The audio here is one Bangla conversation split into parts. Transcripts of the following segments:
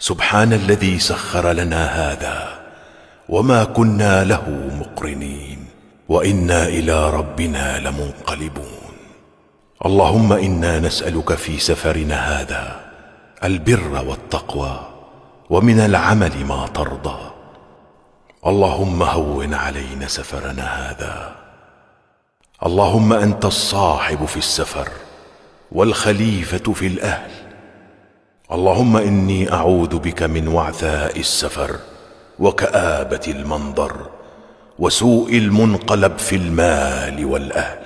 سبحان الذي سخر لنا هذا وما كنا له مقرنين وإنا إلى ربنا لمنقلبون. اللهم إنا نسألك في سفرنا هذا البر والتقوى ومن العمل ما ترضى. اللهم هون علينا سفرنا هذا. اللهم أنت الصاحب في السفر والخليفة في الأهل. اللهم إني أعوذ بك من وعثاء السفر وكآبة المنظر وسوء المنقلب في المال والأهل.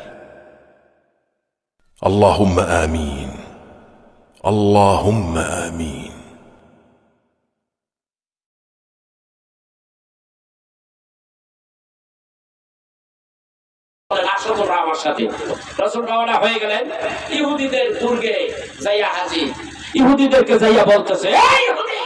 اللهم آمين. اللهم آمين. আমার সাথে রাসূল রওনা হয়ে গেলেন ইহুদিদের দুর্গে যাইয়া হাজির। ইহুদিদেরকে যাইয়া বলতেছে, এই ইহুদি,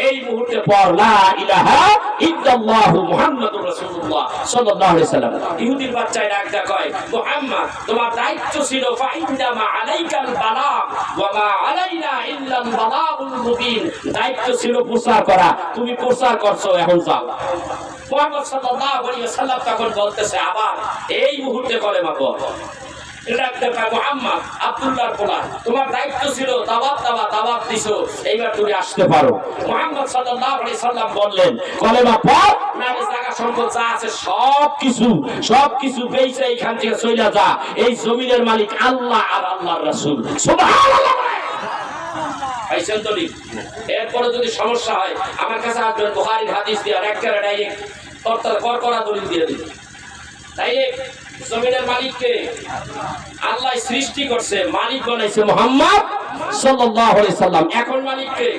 এই মুহূর্তে পর লা ইলাহা ইল্লাল্লাহু মুহাম্মাদুর রাসূলুল্লাহ সাল্লাল্লাহু আলাইহি সাল্লাম। ইহুদির বাচ্চায় ডাকটা কয়, মুহাম্মদ তোমার দায়িত্ব ছিল ফাইন্নামা আলাইকাল বালাগ ওয়া মা আলাইনা ইল্লাল বালাগুল মুবিন, দায়িত্ব ছিল প্রচার করা, তুমি প্রচার করছো, এখন যাও। মুহাম্মদ সাল্লাল্লাহু আলাইহি ওয়াসাল্লাম তখন বলতেছে, আবার এই মুহূর্তে কলেমা পড়। মুহাম্মদ আব্দুল্লাহর পোলা, তোমার দায়িত্ব ছিল দাওয়াত দিছো, এইবার তুমি আসতে পারো। মুহাম্মদ সাল্লাল্লাহু আলাইহি সাল্লাম বললেন, কলেমা পড়, নারে জায়গা সম্পদ যা আছে সবকিছু বেচে এখান থেকে চলে যা। এই জমিনের মালিক আল্লাহ আর আল্লাহর রাসূল। সুবহানাল্লাহ। এরপরে যদি সমস্যা হয় আমার কাছে আসবেন, বুখারীর হাদিস দিয়ে একেবারে ডাইরেক্ট করা দলিল দিয়ে দিন। ডাইরেক্ট জমিনের মালিককে আল্লাহ সৃষ্টি করছে, মালিক বানাইছে মুহাম্মদ সাল্লাল্লাহু আলাইহি সাল্লাম। এখন মালিককে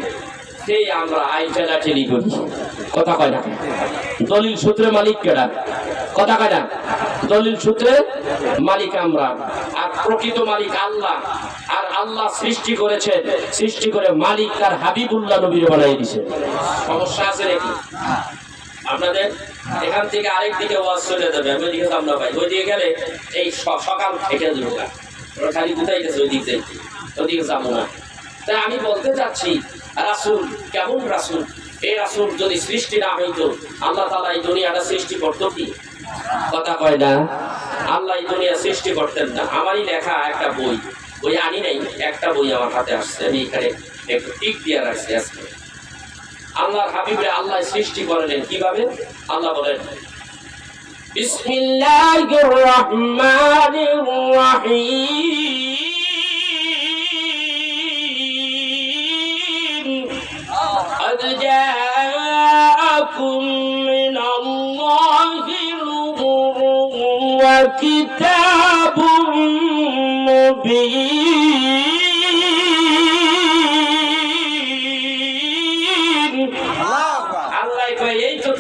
সেই আমরা আইটেলাটেলি করি, কথা কয় না। দলিল সূত্রে মালিক কেডা, কথা কয় না। দলিল সূত্রে মালিক আমরা, আর প্রকৃত মালিক আল্লাহ। আর আল্লাহ সৃষ্টি করেছেন, সৃষ্টি করে মালিক তার হাবিবুল্লাহ নবীর বানাই দিয়েছে। সমস্যা আছে নাকি আপনাদের? এখান থেকে আরেক দিকে ওয়াজ চলে যাবে, আমি ওইদিকে যাব না ভাই। ওইদিকে গেলে এই সকাল থেকে দেবো, খালি কোথায় গেছে ওইদিকে যাইতে, ওইদিকে যাবো না। তাই আমি বলতে চাচ্ছি, রাসূল কেমন রাসূল? এই রাসূল যদি সৃষ্টি না হইতো, আল্লাহ তাআলা এই দুনিয়াটা সৃষ্টি করতো কি? কথা কয় না। আল্লাহ এই দুনিয়া সৃষ্টি করতেন না। আমারই লেখা একটা বই, বই আনি নাই, একটা বই আমার হাতে আসছে, আমি এখানে একটু টিক দিয়ে রাখছি আজকে। আল্লাহর হাবিবরে আল্লাহ সৃষ্টি করলেন কিভাবে? আল্লাহ বলেন, বিসমিল্লাহির রহমানির রহিম, قد جاءكم من الله نور وكتاب مبين।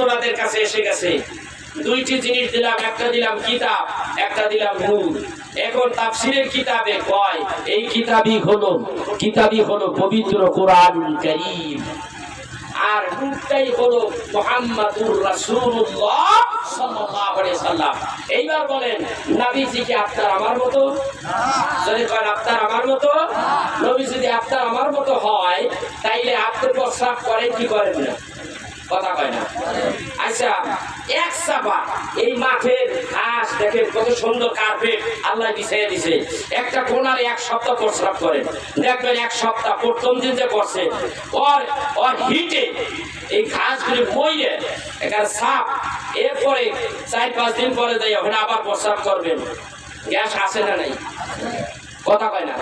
তোমাদের কাছে এসে গেছে, দুইটি জিনিস দিলাম, একটা দিলাম কিতাব, একটা দিলাম নূর। এখন তাফসীরের কিতাবে কয় এই কিতাবই হলো পবিত্র কোরআন কারীম, আর নূরটাই হলো মুহাম্মাদুর রাসূলুল্লাহ সাল্লাল্লাহু আলাইহি সাল্লাম। এইবার বলেন, নবীজি কি আপনার আমার মতো? যদি কয় আপনার আমার মতো, নবী যদি আপনার আমার মতো হয়, তাইলে আপনি প্রস্রাব করেন কি করেন না? কথা কয় না। আচ্ছা, এক চাপা এই মাঠের ঘাস দেখেন কত সুন্দর কার্পেট আল্লাহ বিছিয়ে দিছে, একটা কোনারে এক সপ্তাহ প্রস্রাব করেন, দেখবেন এক সপ্তাহ প্রথম দিন যে করছে ওর হিটে এই ঘাসগুলি মইলে এখানে সাপ, এরপরে 4-5 দিন পরে যাই ওখানে আবার প্রস্রাব করবেন, গ্যাস আসে না নাই? কথা কয় না।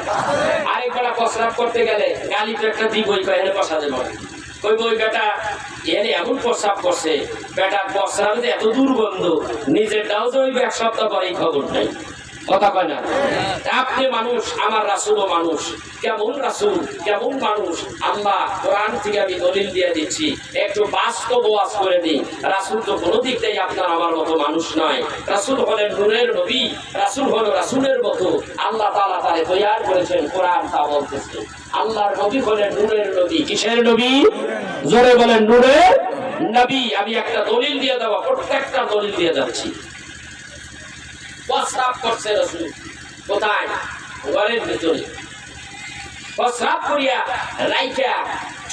আরেকবার প্রস্রাব করতে গেলে গালি তো একটা দিবই, কয় এনে বসা দেব, ওই বই বেটা এনে এমন প্রস্রাব করছে, বেটার প্রস্রাবে এত দুর্গন্ধ, নিজেরটাও যে ওই এক সপ্তাহ পরেই খবর নাই। কথা কয় না। আপনি মানুষ, আমার রাসূলও মানুষ। কেমন রাসূল, কেমন মানুষ? আল্লাহ কোরআন থেকে আমি দলিল দিয়ে দিচ্ছি, একটু বাস্তব ওয়াজ করে দিই। রাসূল তো কোনো দিক থেকে আপনার আমার মতো মানুষ নয়। রাসূল হলেন নূরের নবী, রাসূল হলো রাসূলের মতো। আল্লাহ তাআলা তারে তৈয়ার করেছেন, কোরআন তা বলতেছে। আল্লাহর নবী হলেন নূরের নবী। কিসের নবী? জোরে বলেন, নূরের নবী। আমি একটা দলিল দিয়ে দেবো, প্রত্যেকটা দলিল দিয়ে যাচ্ছি। প্রস্রাব করছে রাসূল কোথায়? ঘরের ভিতরে। প্রস্রাব করিয়া রাইখা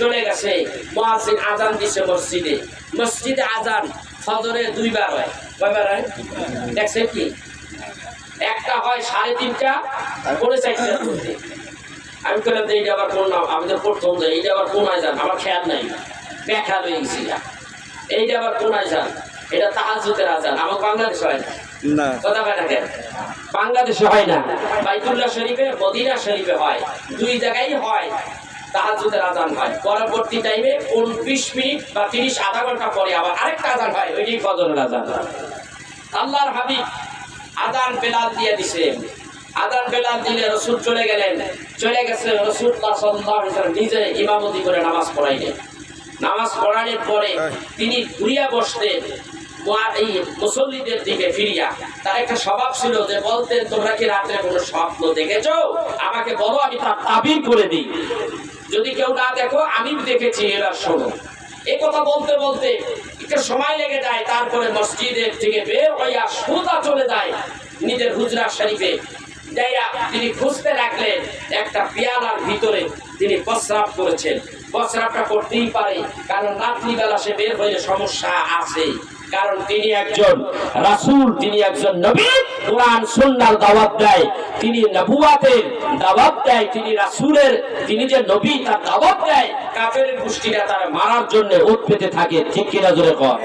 চলে গেছে। মুয়াজ্জিন আজান দিছে মসজিদে। মসজিদে আজান ফজরে 2 বার হয়। কয়বার হয় দেখছেন কি? একটা হয় 3:30টা, 4:30টার মধ্যে। আমি বললাম যে এইটা আবার কোন নাম? আমি তো প্রথম যাই, এইটা আবার কোন আজান আমার খেয়াল নাই, ব্যাখ্যা হয়ে গেছি। এইটা আবার কোন আজান? এটা তাহাজ্জুদের আজান। আমার বাংলাদেশ হয় না, কথা বলে না কেন? বাংলাদেশে হয় না, বাইতুল্লাহ শরীফে মদিনা শরীফে হয়, 2 জায়গায় হয় তাহাজ্জুদের আজান হয়। পরবর্তী টাইমে 20 মিনিট বা 30 আধা ঘন্টা পরে আবার আরেকটা আজান হয়, ওইটাই ফজরের আজান। আল্লাহর হাবিব আজান বেলাল দিয়ে দিছে। আজান বেলাল দিলে রাসূল চলে গেলেন। চলে গেছে রাসূলুল্লাহ সাল্লাল্লাহু আলাইহি ওয়াসাল্লাম নিজে ইমামতি করে নামাজ পড়াইলেন। নামাজ পড়ানোর পরে তিনি ঘুরিয়া বসতেন এই মুসল্লিদের দিকে ফিরিয়া। তার একটা স্বভাব ছিল যে বলতেন, তোমরা কি রাত্রে কোনো স্বপ্ন দেখেছো? আমাকে বলো, আমি তার তাবির করে দিই। যদি কেউ না দেখো, আমি দেখেছি, এবার শোনো। এই কথা বলতে বলতে একটু সময় লেগে যায়। তারপরে মসজিদের থেকে বের হইয়া সোজা চলে যায় নিজের হুজরা শরীফে। যাইয়া তিনি খুঁজতে রাখলেন একটা পেয়ালার ভিতরে তিনি প্রস্রাব করেছেন। প্রস্রাবটা করতেই পারে, কারণ রাত্রিবেলা সে বের হইলে সমস্যা আছে। কারণ তিনি একজন রাসূল, তিনি একজন নবী, কোরআন সুন্নাহর দাওয়াত দেয়, তিনি নবুয়াতের দাওয়াত দেয়, তিনি রাসূলের, তিনি যে নবী তার দাওয়াত দেয়। কাফেরের গোষ্ঠীরা তার মারার জন্য ওত পেতে থাকে। ঠিক কিনা জোরে কর?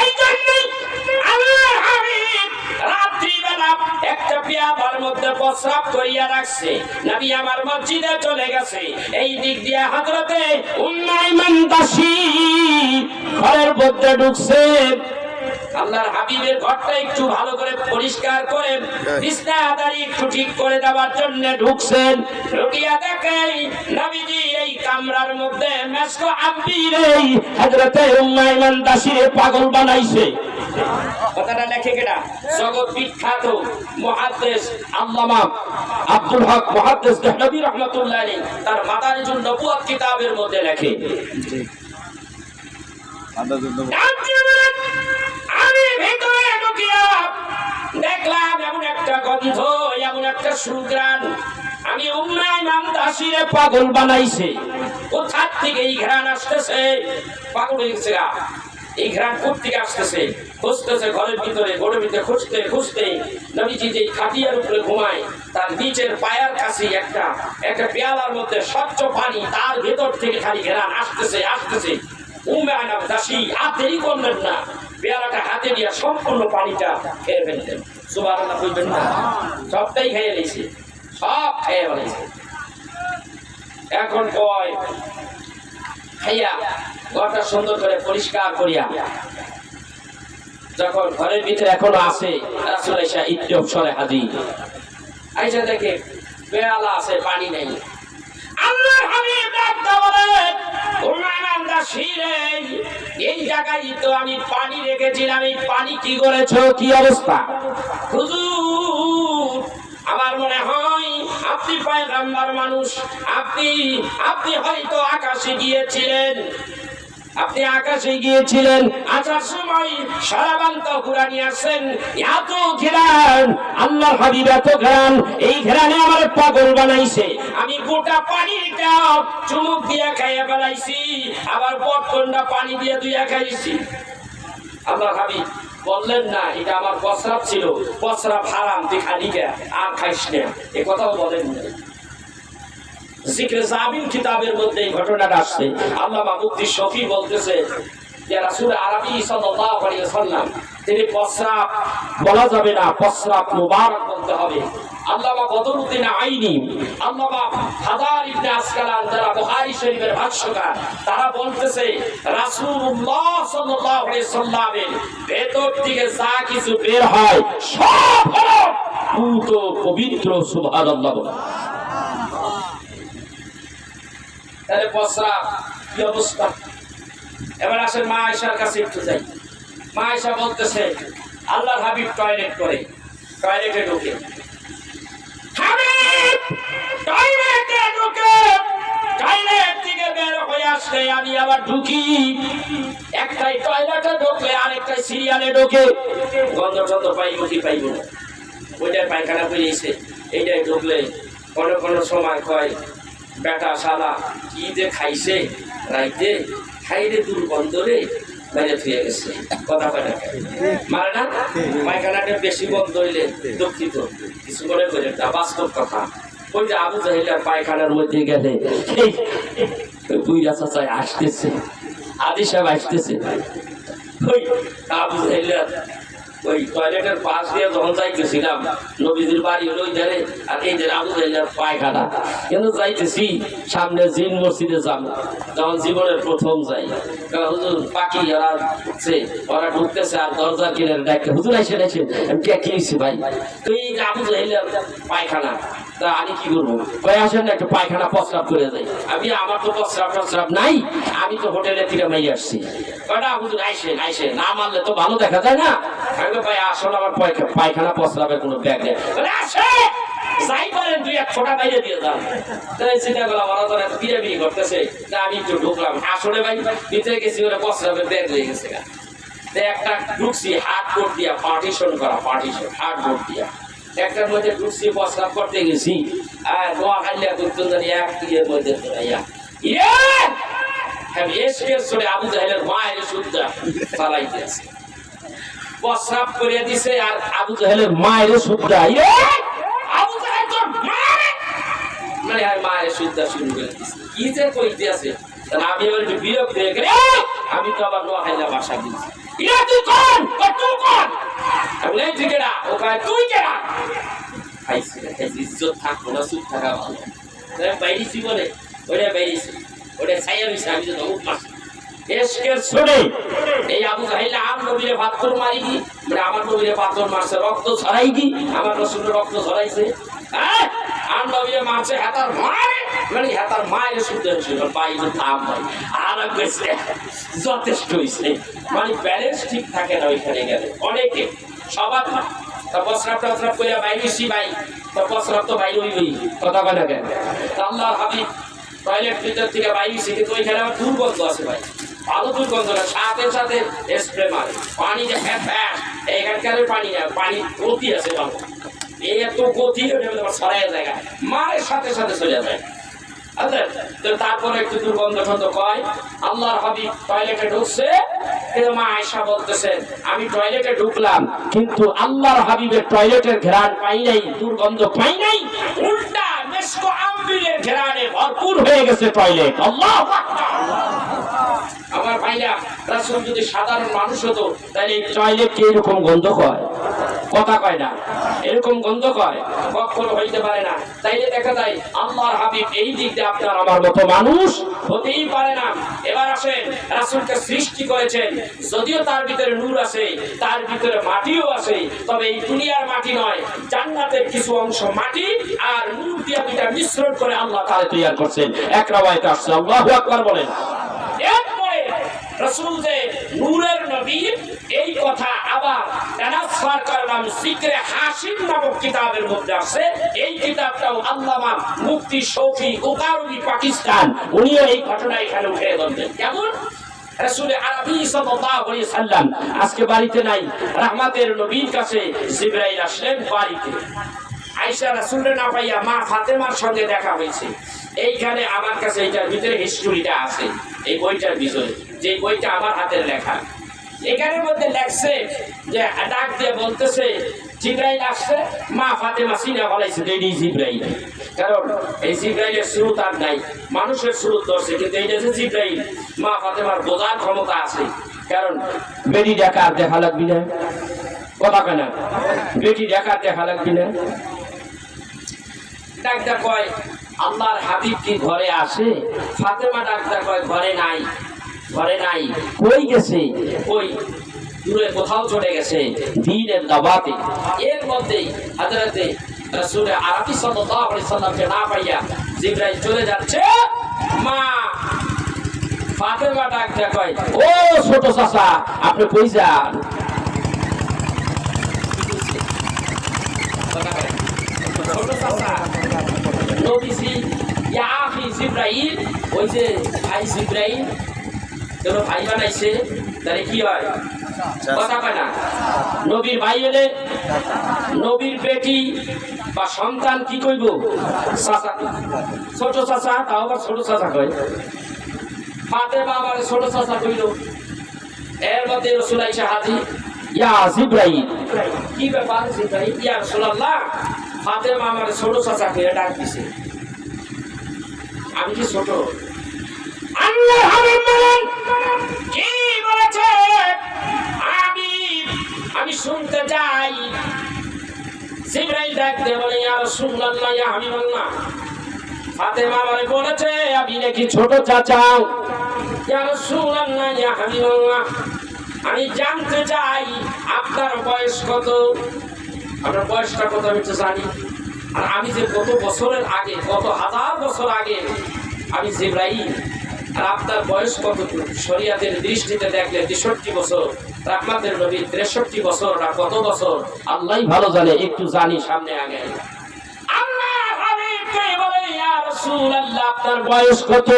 এই জন্যই আল্লাহর হাবিব রাত্রিবেলা একটা পেয়ালার মধ্যে প্রস্রাব করিয়া রাখছে। নবী আমার মসজিদে চলে গেছে। এই দিক দিয়ে হযরতে উম্মে আইমান দাসী ঘরের মধ্যে ঢুকছে। আল্লাহর হাবিবের ঘরটা একটু ভালো করে পরিষ্কার করে বিছানাদারি একটু ঠিক করে দেওয়ার জন্য ঢুকছেন। ঢুকিয়া দেখে নবীজি এই কামরার মধ্যে মেসকো আব্বির এই হযরতে উম্মে আইমান দাসীরে পাগল বানাইছে। কথাটা লেখে কেডা? জগৎ বিখ্যাত মুহাদ্দিস আল্লামা আব্দুল হক মুহাদ্দিস দেহলভী রাহমাতুল্লাহ আলাইহি তার মাদারিজুন নবুওয়াত কিতাবের মধ্যে লেখে। আমি ভিতরে ঢুকিয়া দেখলাম এমন একটা গন্ধ, এমন একটা সুঘ্রাণ। আমি উম্মে আইমান দাসীরে পাগল বানাইছে। কোথা থেকে এই ঘ্রাণ আসতেছে? পাগল হয়ে গেছে। এই ঘ্রাণ কোথেকে আসতেছে? খুঁজতেছে ঘরের ভিতরে, ঘরের ভিতরে খুঁজতে খুঁজতে নবীজি যে খাটিয়ার উপরে ঘুমায় তার নিচের পায়ের কাছে একটা পেয়ালার মধ্যে স্বচ্ছ পানি, তার ভেতর থেকে খালি ঘ্রাণ আসতেছে আসতেছে। উম্মে আইমান দাসী আর দেরি করলেন না, পেয়ালাটা হাতে নিয়ে সম্পূর্ণ পানিটা খেয়ে ফেলতেন। সুবহানাল্লাহ বলবেন না? সবটাই খেয়ে নিয়েছে, সব খেয়ে ফেলেছে। এখন কয় খাইয়া ঘরটা সুন্দর করে পরিষ্কার করিয়া যখন ঘরের ভিতরে এখনো আছে, রাসূল আয়েশা একটু অবসরে হাজির। আয়েশা দেখে পেয়ালা আছে, পানি নেই। আল্লাহর হাবিব ডাকতে বলেন, উম্মে আইমান দাসী রে, এই জায়গায় তো আমি পানি রেখেছিলাম, এই পানি কি করেছো? কি অবস্থা? হুজুর, আমার মনে হয় আপনি পয়গম্বর মানুষ, আপনি হয়তো আকাশে গিয়েছিলেন। আপনি আকাশে গিয়েছিলেন, আসার সময় সারাবান্ত কুরআনি আসেন, এত ঘ্রাণ, আল্লাহর হাবিব এত ঘ্রাণ, এই ঘ্রাণে আমার পাগল বানাইছে। আমি গোটা পানিটা চুমুক দিয়ে খাইয়া ফেলাইছি, আবার বর্তনটা পানি দিয়ে ধুইয়া খাইছি। আল্লাহর হাবিব বললেন না, এটা আমার প্রস্রাব ছিল, প্রস্রাব হারাম, তুই খালি গে আর খাইস না, এ কথাও বলেন না। জিকরে জাবিন কিতাবের মধ্যে এই ঘটনাটা আসছে। আল্লামা মুফতি শফি বলতেছে যে রাসূল আরবি সাল্লাল্লাহু আলাইহি ওয়াসাল্লাম তিনি প্রস্রাব বলা যাবে না, প্রস্রাব মুবারক বলতে হবে। আল্লামা বদরুদ্দিন আইনি, আল্লামা হাদার ইবনে আসকালান যারা বুখারী শরীফের ভাষ্যকার, তারা বলতেছে রাসূলুল্লাহ সাল্লাল্লাহু আলাইহি ওয়াসাল্লামের ভেতর থেকে যা কিছু বের হয় সব হলো পূত পবিত্র। সুবহানাল্লাহ। তাহলে প্রস্রাব কি অবস্থা? এবার আসেন মা আয়েশার কাছে একটু যাই। মা আয়েশা বলতেছে আল্লাহর হাবিব টয়লেট করে, টয়লেটে ঢুকে, হাবিব টয়লেটে ঢুকে, টয়লেট থেকে বের হয়ে আসলে আমি আবার ঢুকি। একটাই টয়লেটে ঢুকলে আরেকটাই সিরিয়ালে ঢুকে, গন্ধ টন্ধ পাইব কি পাইব না, ওইটাই পায়খানা বেরিয়েছে, এইটাই ঢুকলে কোনো কোনো সময় কয় বেটা শালা কি যে খাইছে রাইতে খাইলে দুর্গন্ধ রে বাইরে থুয়ে গেছে কথা কয় না মারে না পায়খানাটা বেশি বন্ধ হইলে দুঃখিত কিছু মনে করে না বাস্তব কথা ওই যে আবু জাহেলের পায়খানার মধ্যে গেলে বুইরা চাচাই আসতেছে আদি সাহেব আসতেছে ওই আবু জাহেলের ওই টয়লেটের পাশ দিয়ে যখন যাইতেছিলাম নবীজির বাড়ি হলো ওই ধারে আর এই ধারে আবু জাহেলের পায়খানা কিন্তু যাইতেছি সামনে জিন মসজিদে যাবো যখন জীবনের প্রথম যাই হুজুর পাখি ওরা ঢুকছে ওরা ঢুকতেছে আর দরজা কিনে ডাকে হুজুর আইসে আইসে আমি কে খেয়েছি ভাই তো এই যে আবু জাহেলের পায়খানা তা আমি কি করবো ভাই আসেন না একটু পায়খানা প্রস্রাব করে যাই আমি আমার তো প্রস্রাব নাই আমি তো হোটেলে থেকে মাই আসছি কয়টা হুজুর আইসেন আইসেন না মানলে তো ভালো দেখা যায় না আমি ভাই আসলে আমার পায়খানা প্রস্রাবের কোনো ব্যাগ নেই আসে যাই পারেন দুই এক ফোঁটা বাইরে দিয়ে যান তাই চিন্তা করলাম ওরা তো বিয়ে করতেছে তা আমি একটু ঢুকলাম আসলে ভাই ভিতরে গেছি ওরা প্রস্রাবের ব্যাগ হয়ে গেছে একটা ঢুকছি হাত বোর্ড দিয়া পার্টিশন করা পার্টিশন হাত বোর্ড দিয়া একটার মধ্যে ঢুকছি প্রস্রাব করতে গেছি আর নোয়া খাইলিয়া করতেন জানি এক ইয়ের মধ্যে আমি এসে চলে আবু জাহেলের মায়ের সুদ্ধা চালাইতেছে প্রস্রাব করে দিছে আর আবু জাহেলের মায়ের সুদ্ধা আবু জাহেল তোর মানে আর মায়ের সুদ্ধা শুরু করে দিছে কি যে কইতে আছে আমি এবার একটু বিরক্ত হয়ে গেলে আমি তো আবার নোয়া খাইলা বাসা দিয়েছি তুই কোন তুই কোন আমি তুই কেডা ও কয় তুই কেডা খাইছি ইজ্জত থাকবো না চুপ থাকা ভালো বাইরেছি বলে ওটা বাইরেছি ওটা ছাইয়া রয়েছে আমি তো ধমক মারছি এসকে শুনে এই আবু জাহেল আম নবীরে পাথর মারি দি মানে আমার নবীরে পাথর মারছে রক্ত ছড়াই দি আমার রসুল রক্ত ছড়াইছে হ্যাঁ আম নবীরে মারছে হাতার মারে মানে হাতার মায়ের শুদ্ধ হয়েছিল বাইরে থাম ভাই আর গেছে যথেষ্ট হয়েছে মানে ব্যালেন্স ঠিক থাকে না ওইখানে গেলে অনেকে সবার তা প্রস্রাব টস্রাব করে বাইরেছি ভাই তো প্রস্রাব তো বাইরে হইবই কথা বলে না কেন আল্লাহ হাবিব টয়লেট ভিতর থেকে বাইরেছি কিন্তু ওইখানে আমার দুর্গন্ধ আছে ভাই ভালো দুর্গন্ধ না সাথে সাথে স্প্রে মারে পানি যে ফ্যাট ফ্যাট এখানকার পানি না পানি গতি আছে ভালো এই এত গতি সরাই জায়গা মারের সাথে সাথে চলে যায় আচ্ছা তো তারপরে একটু দুর্গন্ধ টন্ধ কয় আল্লাহর হাবিব টয়লেটে ঢুকছে মা আয়েশা বলতেছেন আমি টয়লেটে ঢুকলাম কিন্তু আল্লাহর হাবিবের টয়লেটের ঘেরান পাই নাই দুর্গন্ধ পাই নাই উল্টা মেশকো আম্বিলের ঘেরানে ভরপুর হয়ে গেছে টয়লেট আল্লাহু আকবার আমার ভাইরা রাসূল যদি সাধারণ মানুষ হতো তাহলে এই টয়লেট কি এরকম গন্ধ হয় কথা কয় না এরকম গন্ধ কয় কখনো হইতে পারে না তাইলে দেখা যায় আল্লাহর হাবিব এই দিক দিয়ে আপনার আমার মতো মানুষ হতেই পারে না এবার আসেন রাসূলকে সৃষ্টি করেছেন যদিও তার ভিতরে নূর আছে তার ভিতরে মাটিও আছে তবে এই দুনিয়ার মাটি নয় জান্নাতের কিছু অংশ মাটি আর নূর দিয়ে দুইটা মিশ্রণ করে আল্লাহ তাআলা তৈরি করছেন এক রাওয়ায়াতে আসছে আল্লাহু আকবার বলেন এরপরে রাসূল যে নূরের নবী এই কথা আবার ট্রান্সফার করলাম জিকরে হাসিম নামক কিতাবের মধ্যে আছে এই কিতাবটাও আল্লামা মুফতি শফি উকারুবি পাকিস্তান উনিও এই ঘটনা এখানে উঠে ধরলেন কেমন রাসূল আরবি সাল্লাল্লাহু আলাইহি সাল্লাম আজকে বাড়িতে নাই রাহমাতের নবীর কাছে জিবরাইল আসলেন বাড়িতে আয়েশা রাসূলের না পাইয়া মা ফাতেমার সঙ্গে দেখা হয়েছে এইখানে আমার কাছে এইটার ভিতরে হিস্ট্রিটা আছে এই বইটার ভিতরে যে বইটা আমার হাতের লেখা এখানের মধ্যে লেখছে যে ডাক দিয়ে বলতেছে জিবরাইল আসছে মা ফাতেমা সিনা বলাইছে এই জিবরাইল কারণ এই জিবরাইলের স্রোত আর নাই মানুষের স্রোত ধরছে কিন্তু এইটা যে জিবরাইল মা ফাতেমার বোঝার ক্ষমতা আছে কারণ বেরি দেখা দেখা লাগবি না কথা কেনা বেটি দেখা লাগবি না ডাক্তার কয় আল্লাহর হাবিব কি ঘরে আসে ফাতেমা ডাক্তার কয় ঘরে নাই কই গেছে কই দূরে কোথাও চলে গেছে দ্বীনের দাওয়াতে এর মধ্যেই হযরতে রাসূল আরবি সাল্লাল্লাহু আলাইহি সাল্লামকে না পাইয়া জিবরাইল চলে যাচ্ছে মা ফাতেমা ডাক্তার কয় ও ছোট চাচা আপনি কই যান ছোট চাচা নবীজি ইয়া আখি জিবরাইল ওই যে ভাই জিবরাইল কেন ভাই বানাইছে তাহলে কি হয় কথা কয় না নবীর ভাই হলে নবীর বেটি বা সন্তান কি কইব চাচা, ছোট চাচা, তাও আবার ছোট চাচা কয়। ফাতেমা আমার ছোট চাচা কইল। এর মধ্যে রাসূল আইসা হাজির, ইয়া জিবরাইল, কি ব্যাপার জিবরাইল? ইয়া রাসূলুল্লাহ, ফাতেমা আমার ছোট চাচা কইয়া ডাক দিছে। আমি কি ছোট? আল্লাহ হাবিব বলেন, কি বলেছে? আমি শুনতে চাই। জিবরাইল ডাক দিয়ে বলে, ইয়া রাসূলুল্লাহ, ইয়া হাবিবাল্লাহ, ফাতেমা আমারে বলেছে আমি নাকি ছোট চাচা। ইয়া রাসূলুল্লাহ, ইয়া হাবিবাল্লাহ, আমি জানতে চাই আপনার বয়স কত? আপনার বয়সটা কত আমি তো জানি। আর আমি যে কত বছরের আগে, কত হাজার বছর আগে আমি জিবরাইল, আর আপনার বয়স কত? শরীয়তের দৃষ্টিতে দেখলে 63 বছর, রাহমাতের নবী 63 বছর না কত বছর আল্লাহই ভালো জানে। একটু জানি সামনে আগে। আল্লাহ হাবিবকে বলে, ইয়া রাসূলুল্লাহ, আপনার বয়স কত?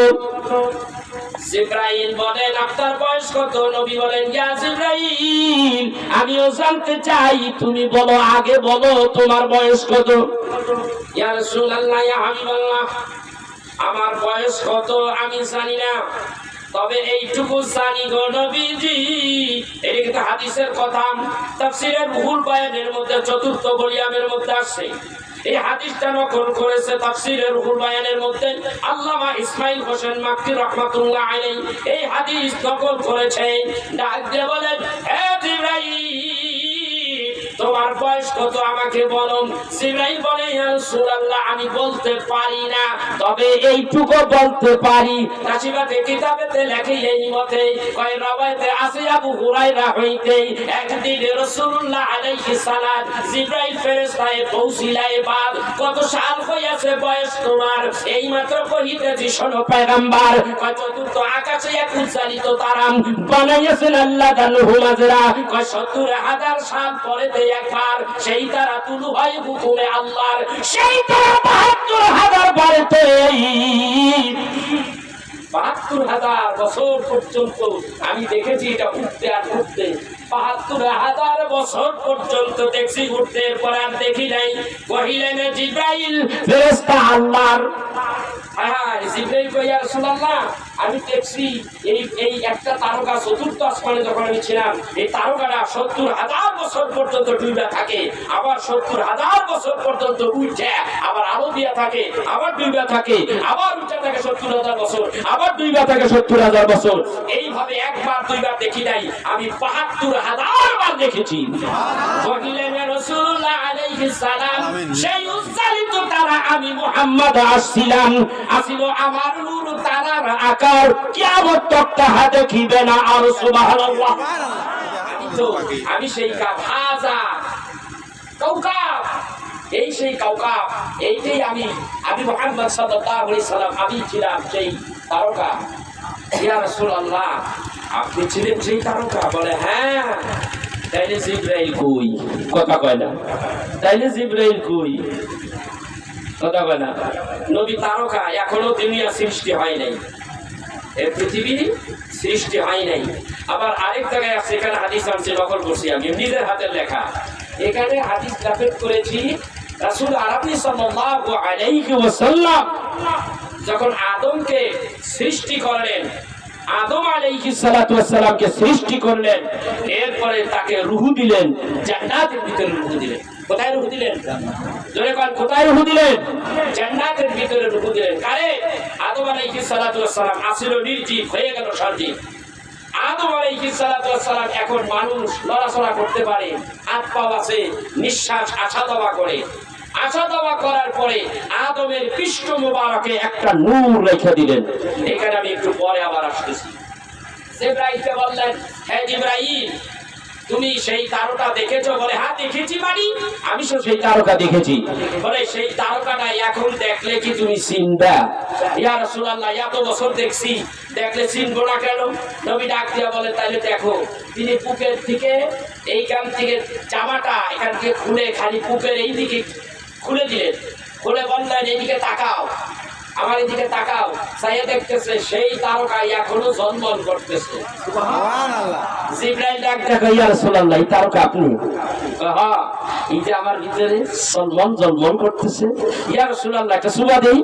জিবরাইল বলেন, আপনার বয়স কত? নবী বলেন, ইয়া জিবরাইল, আমিও জানতে চাই, তুমি বলো, আগে বলো তোমার বয়স কত? ইয়া রাসূলুল্লাহ, ইয়া হাবিবাল্লাহ, আমার বয়স কত আমি জানি না, তবে এইটুকু জানি গো নবীজি। এটা কিন্তু হাদিসের কথা, তাফসীরের রুহুল বায়ানের মধ্যে 4th ভলিউমের মধ্যে আসছে। এই হাদিসটা নকল করেছে তাফসীরের রুহুল বায়ানের মধ্যে আল্লামা ইসমাইল হোসেন মাক্কি রাহমাতুল্লাহ আলাইহি। এই হাদিস নকল করেছেন। ডাক দিয়ে বলেন, হে জিবরাইল, তোমার বয়স কত আমাকে বলো। জিবরাইল বলে, ইয়া রাসূলুল্লাহ, আমি বলতে পারি না, তবে এইটুকু বলতে পারি। নাসিবাতে কিতাবেতে লেখে এই মতে, কয় রওয়ায়াতে আছে আবু হুরায়রা হইতে, একদিন রাসূলুল্লাহ আলাইহিস সালাম জিবরাইল ফেরেশতায় পৌঁছিলাই, বাদ কত সাল হইয়াছে বয়স তোমার? এই মাত্র কহিতেছি শোনো পয়গম্বর, কয় 4th আকাশে এক উজ্জ্বলিত তারা বানাইয়াছেন আল্লাহ তাআলা মাজরা, কয় 70,000 সাল পরে একবার সেই তারা তুলু হয় হুকুমে আল্লাহর, সেই তারা 72,000 বারেতে 72,000 বছর পর্যন্ত আমি দেখেছি এটা উঠতে আর উঠতে। 72,000 বছর পর্যন্ত দেখছি উঠতে, এরপর আর দেখি নাই। কহিলেন, জিবরাইল ফেরেশতা আল্লাহর। হ্যাঁ, জিবরাইল কই, ইয়া রাসূলুল্লাহ, আমি দেখছি এই একটা তারকা 4th আসমানে যখন আমি ছিলাম, এই তারকাটা 70,000 বছর পর্যন্ত ডুবে থাকে, আবার 70,000 বছর পর্যন্ত উঠে, আবার আলো দিয়া থাকে, আবার ডুবে থাকে, আবার উঠে থাকে 70,000 বছর, আবার ডুবে থাকে 70,000 বছর। এইভাবে একবার দুইবার দেখি নাই, আমি 72,000 বার দেখেছি। কহিলেন, রাসূলুল্লাহ আলাইহিস সালাম, সেই উজ্জ্বলিত তারা আমি মুহাম্মদ আসছিলাম, আসিল আমার নূর তারার আকার, কিয়ামত তক তাহা দেখিবে না। আর সুবহানাল্লাহ, আমি সেই কাফাজা কাউকাব, এই সেই কাউকাব, এইটাই আমি মুহাম্মদ সাল্লাল্লাহু আলাইহি সাল্লাম, আমি ছিলাম সেই তারকা। ইয়া রাসূলুল্লাহ, আপনি ছিলেন সেই তারকা? বলে, হ্যাঁ। তাইলে জিবরাইল কই? কথা কয় না। তাইলে জিবরাইল কই? কথা কয় না। নবী তারকা, এখনো দুনিয়া সৃষ্টি হয় নাই, এই পৃথিবী সৃষ্টি হয় নাই। আবার আরেক জায়গায় আছে, এখানে হাদিস আনছি, নকল করছি, আমি নিজের হাতের লেখা। এখানে হাদিস নাফেদ করেছি, রাসূল আরবি সাল্লাল্লাহু আলাইহি ওয়াসাল্লাম যখন আদমকে সৃষ্টি করলেন, আদম আলাইহিস সালাতু ওয়াস সালামকে সৃষ্টি করলেন, এরপরে তাকে রূহ দিলেন, জান্নাতের ভিতরে রূহ দিলেন। কোথায় রূহ দিলেন? জোরে কোন, কোথায় রূহ দিলেন? জান্নাতের ভিতরে রূহ দিলেন। কারে? আদম আলাইহিস সালাতু ওয়াস সালাম আসিল নির্জীব, হয়ে গেল সজীব। আদম আলাইহিস সালাতু ওয়াস সালাম এখন মানুষ, নড়াচড়া করতে পারে, হাত পা আছে, নিঃশ্বাস আসা যাওয়া করে। আসা যাওয়া করার পরে আদমের পৃষ্ঠ মোবারকে একটা নূর রেখে দিলেন। এখানে আমি একটু পরে আবার আসতেছি। জিবরাইলকে বললেন, হে জিবরাইল, তুমি সেই তারকা দেখেছো? বলে, হ্যাঁ দেখেছি। মানে আমি তো সেই তারকা দেখেছি। বলে, সেই তারকাটা এখন দেখলে কি তুমি চিনবা? ইয়া রাসূলুল্লাহ, এত বছর দেখছি, দেখলে চিনবো না কেন? নবী ডাক দিয়া বলে, তাইলে দেখো। তিনি বুকের থেকে, এইখান থেকে জামাটা এখান থেকে খুলে খালি বুকের এই দিকে খুলে দিলেন, খুলে বললেন, এইদিকে তাকাও। আমার এদিকে তাকাও, চাইয়া দেখতেছে সেই তারকা এখনো জন্মন করতেছে। জিবরাইল ডাক দেখো, ইয়া রাসূলুল্লাহ, এই তারকা আপনি? হ্যাঁ, এই যে আমার ভিতরে জন্মন করতেছে। ইয়া রাসূলুল্লাহ, একটা সুবা দেই।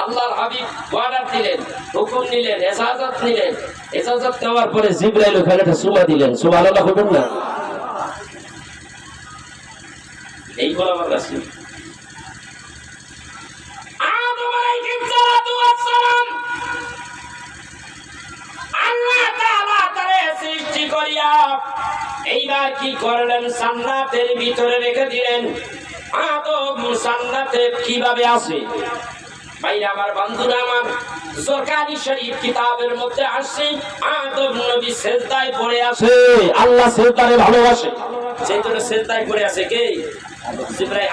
আল্লাহর হাবিব অর্ডার দিলেন, হুকুম নিলেন, ইজাজত নিলেন। ইজাজত দেওয়ার পরে জিবরাইল ওখানে একটা সুবা দিলেন। সুবহানাল্লাহ বলবেন না? এই বলা আমার কাছে আদম আলাইহিস সালাতু ওয়াস সালাম আল্লাহ তাআলা তারে সৃষ্টি করিয়া এইবার কি করলেন, জান্নাতের ভিতরে রেখে দিলেন। আদম জান্নাতে কিভাবে আছে ভাইরা আমার, বন্ধুরা আমার, সরকারি শরীফ কিতাবের মধ্যে আসছে আদম নবী সিজদায় পড়ে আছে। আল্লাহ সিজদারে ভালোবাসে, সেই জন্য সিজদায় পড়ে আছে। কে? জিবরাইল।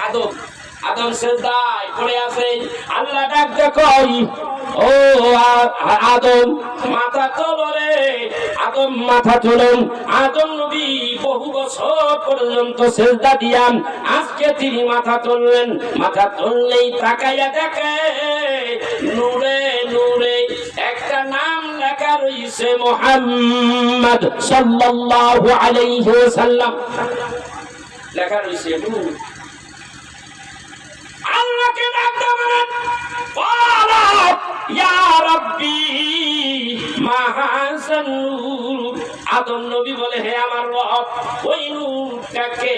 আদম সিজদায় পড়ে আছে। আল্লাহ ডাক কই, ও আদম মাথা তোলো রে। আদম মাথা তোলেন। আদম নবী বহু বছর পর্যন্ত সিজদা দিয়ান, আজকে তিনি মাথা তুললেন। মাথা তুললেই তাকাইয়া দেখে নূরে নূরে একটা নাম লেখা রইছে, মুহাম্মদ সাল্লাল্লাহু আলাইহি ওয়াসাল্লাম লেখা রইছে। আল্লাহকে ডাক দেন, বলা ইয়া রাব্বি মা হাসান নূর। আদম নবী বলে, হে আমার রব, ওই নূরটাকে?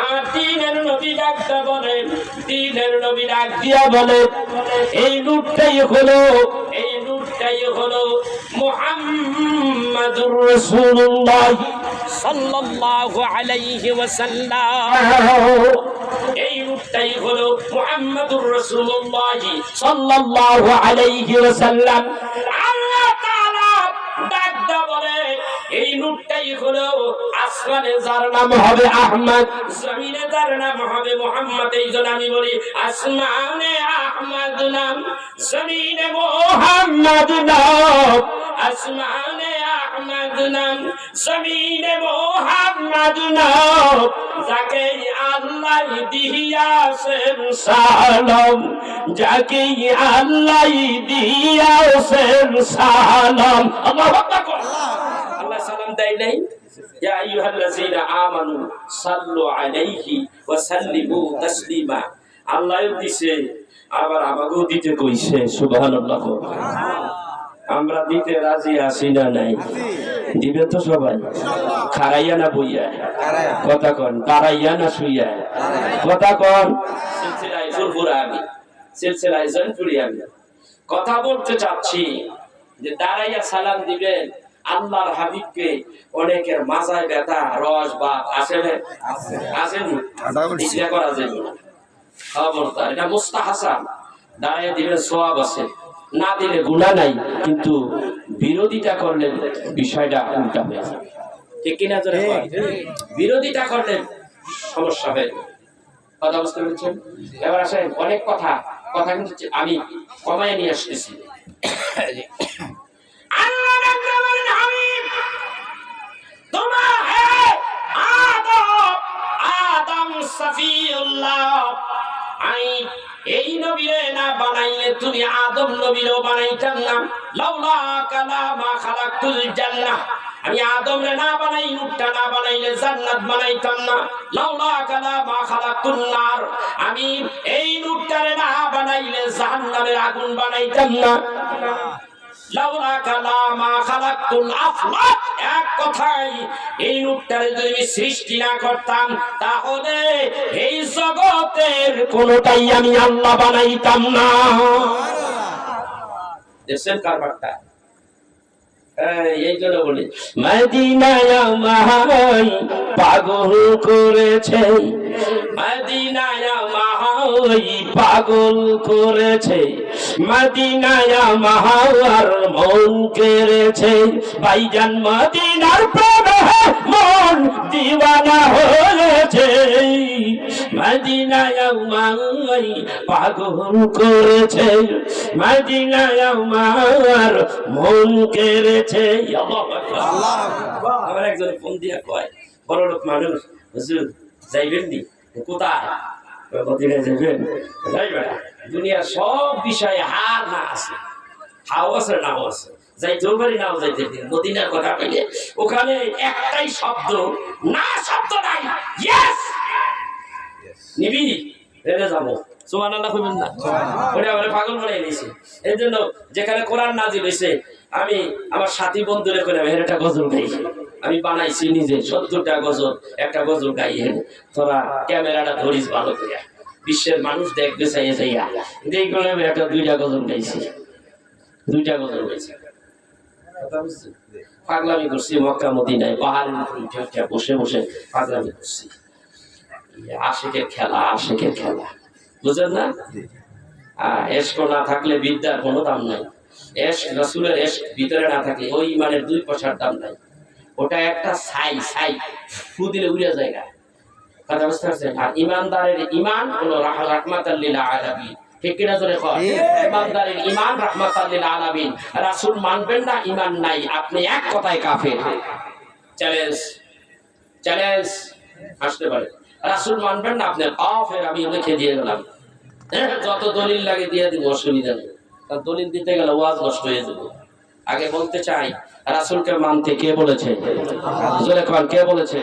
আর দ্বীনের নবী ডাকতে বলে, দ্বীনের নবী ডাক দিয়া বলে, এই নূরটাই হলো মুহাম্মাদুর রাসূলুল্লাহ সাল্লাল্লাহু আলাইহি ওয়াসাল্লাম। এই রূপটাই হলো মুহাম্মাদুর রাসূলুল্লাহ সাল্লাল্লাহু আলাইহি ওয়াসাল্লাম। আল্লাহ তাআলা ডাক দেয়া বলে, এই নূরটাই হলো আসমানে যার নাম হবে আহমদ, জমিনে যার নাম হবে মুহাম্মদ। এই জন্য আমি বলি, আসমানে আহমদ নাম, জমিনে মুহাম্মদ নাম। আসমানে আহমদ নাম, জমিনে মুহাম্মদ নাম। যাকে আল্লাহ দিয়াছেন সালাম, যাকে আল্লাহ দিয়াছেন সালাম। আল্লাহু আকবার। আল্লাহ সালাম দেয় নাই? ইয়া আইয়ুহাল্লাযীনা আমানু সাল্লু আলাইহি ওয়া সাল্লিমু তাসলিমা। আল্লাহ দিছে, আবার আমাকেও দিতে কইছে। সুবহানাল্লাহ। আমরা দিতে রাজি আছি না নাই? দিবে তো সবাই? খারাইয়া না বইয়া? কথা কন। দাঁড়াইয়া না শুইয়া? কথা কন। সিলসিলায় ফুরফুরা আমি, সিলসিলায় জনপুরি আমি কথা বলতে চাচ্ছি যে দাঁড়াইয়া সালাম দিবেন। আল্লাহর হাবিবকে অনেকের মাজায় ব্যথা, রস বা আসেনি, আসেনি, এটা করা যাবে না। খবরদার, এটা মুস্তাহাসান। দাঁড়াইয়া দিবেন, সওয়াব আছে। না দিলে গুনাহ নাই, কিন্তু বিরোধিতা করলে বিষয়টা উল্টা হয়ে যাবে। ঠিক কিনা? বিরোধিতা করলে সমস্যা হয়ে যাবে। কথা বুঝতে পেরেছেন? এবার আসেন, অনেক কথা কিন্তু আমি কমায় নিয়ে আসতেছি। এই নবীরে না বানাইলে তুমি আদম নবীরও বানাইতাম না। লাউলা কালামা খালাকতুল জান্নাহ, আমি আদম রে না বানাই, নূরটা না বানাইলে জান্নাত বানাইতাম না। লাউলা কালামা খালাকতুন নার, আমি এই নূরটারে না বানাইলে জাহান্নামের আগুন বানাইতাম না। লাউলা কালামা খালাকতুল আফলাক, এক কথাই এই নূরটারে যদি আমি সৃষ্টি না করতাম, তাহলে এই জগতের কোনটাই আমি আল্লাহ বানাইতাম না। দেখছেন কারবারটা? এই জন্য বলি, মদিনায় আমায় পাগল করেছে, মদিনায় আমায় পাগল করেছে, মদিনায় আমার মন কেড়েছে। ভাইজান মদিনার প্রেমে মন দিওয়ানা হয়েছে, মদিনায় আমায় পাগল করেছে, মদিনায় আমার মন কেড়েছে। আমার একজন ফোন দিয়া কয়, বড় লোক মানুষ, হুজুর যাইবেন নি? কোথায়? মদিনায় যাবেন? যাইবে না। দুনিয়ার সব বিষয়ে হার না আছে, হাও আছে, নাও আছে, যাইতেও পারি, নাও যাইতে পারি। মদিনার কথা কইলে ওখানে একটাই শব্দ, না শব্দ নাই। ইয়েস নিবি, রেলে যাবো। সুবহানাল্লাহ কইবেন না? ওরে আমারে পাগল বানাই দিয়েছে। এই জন্য যেখানে কোরআন নাজিল হয়েছে, আমি আমার সাথী বন্ধুরে কইলাম একটা গজল গাই। আমি বানাইছি নিজে 70টা গজল, একটা গজল গাই। তোরা ক্যামেরাটা ধরিস ভালো করে, বিশ্বের মানুষ দেখবে চাইয়ে চাইয়া। দেখলে একটা 2টা গজল গাইছি, 2টা গজল গাইছি। পাগলামি করছি মক্কা মদিনায়, পাহাড়ের উপরে উঠে বসে বসে পাগলামি করছি। আশিকের খেলা, আশিকের খেলা, বুঝেন না? এশক না থাকলে বিদ্যার কোনো দাম নাই। এশক, রাসূলের এশক ভিতরে না থাকলে ওই ইমানের 2 পয়সার দাম নাই। ওটা একটা ছাই ফু দিলে উড়ে যায়। কথা বুঝতে পারছেন? আর ইমানদারের ইমান হলো রাহমাতাল লিল আলামিন। ঠিক কিনা জোরে কর? ইমানদারের ইমান রাহমাতাল লিল আলামিন। রাসূল মানবেন না, ইমান নাই, আপনি এক কথায় কাফের। চ্যালেঞ্জ, চ্যালেঞ্জ আসতে পারে। রাসূল মানবেন না, আপনি কাফের। আমি লিখে দিয়ে গেলাম, যত দলিল লাগে দিয়ে দিব, অসুবিধা নেই। কারণ দলিল দিতে গেলে ওয়াজ নষ্ট হয়ে যাবে। আগে বলতে চাই, রাসূলকে মানতে কে বলেছে? জোরে কোন কে বলেছে?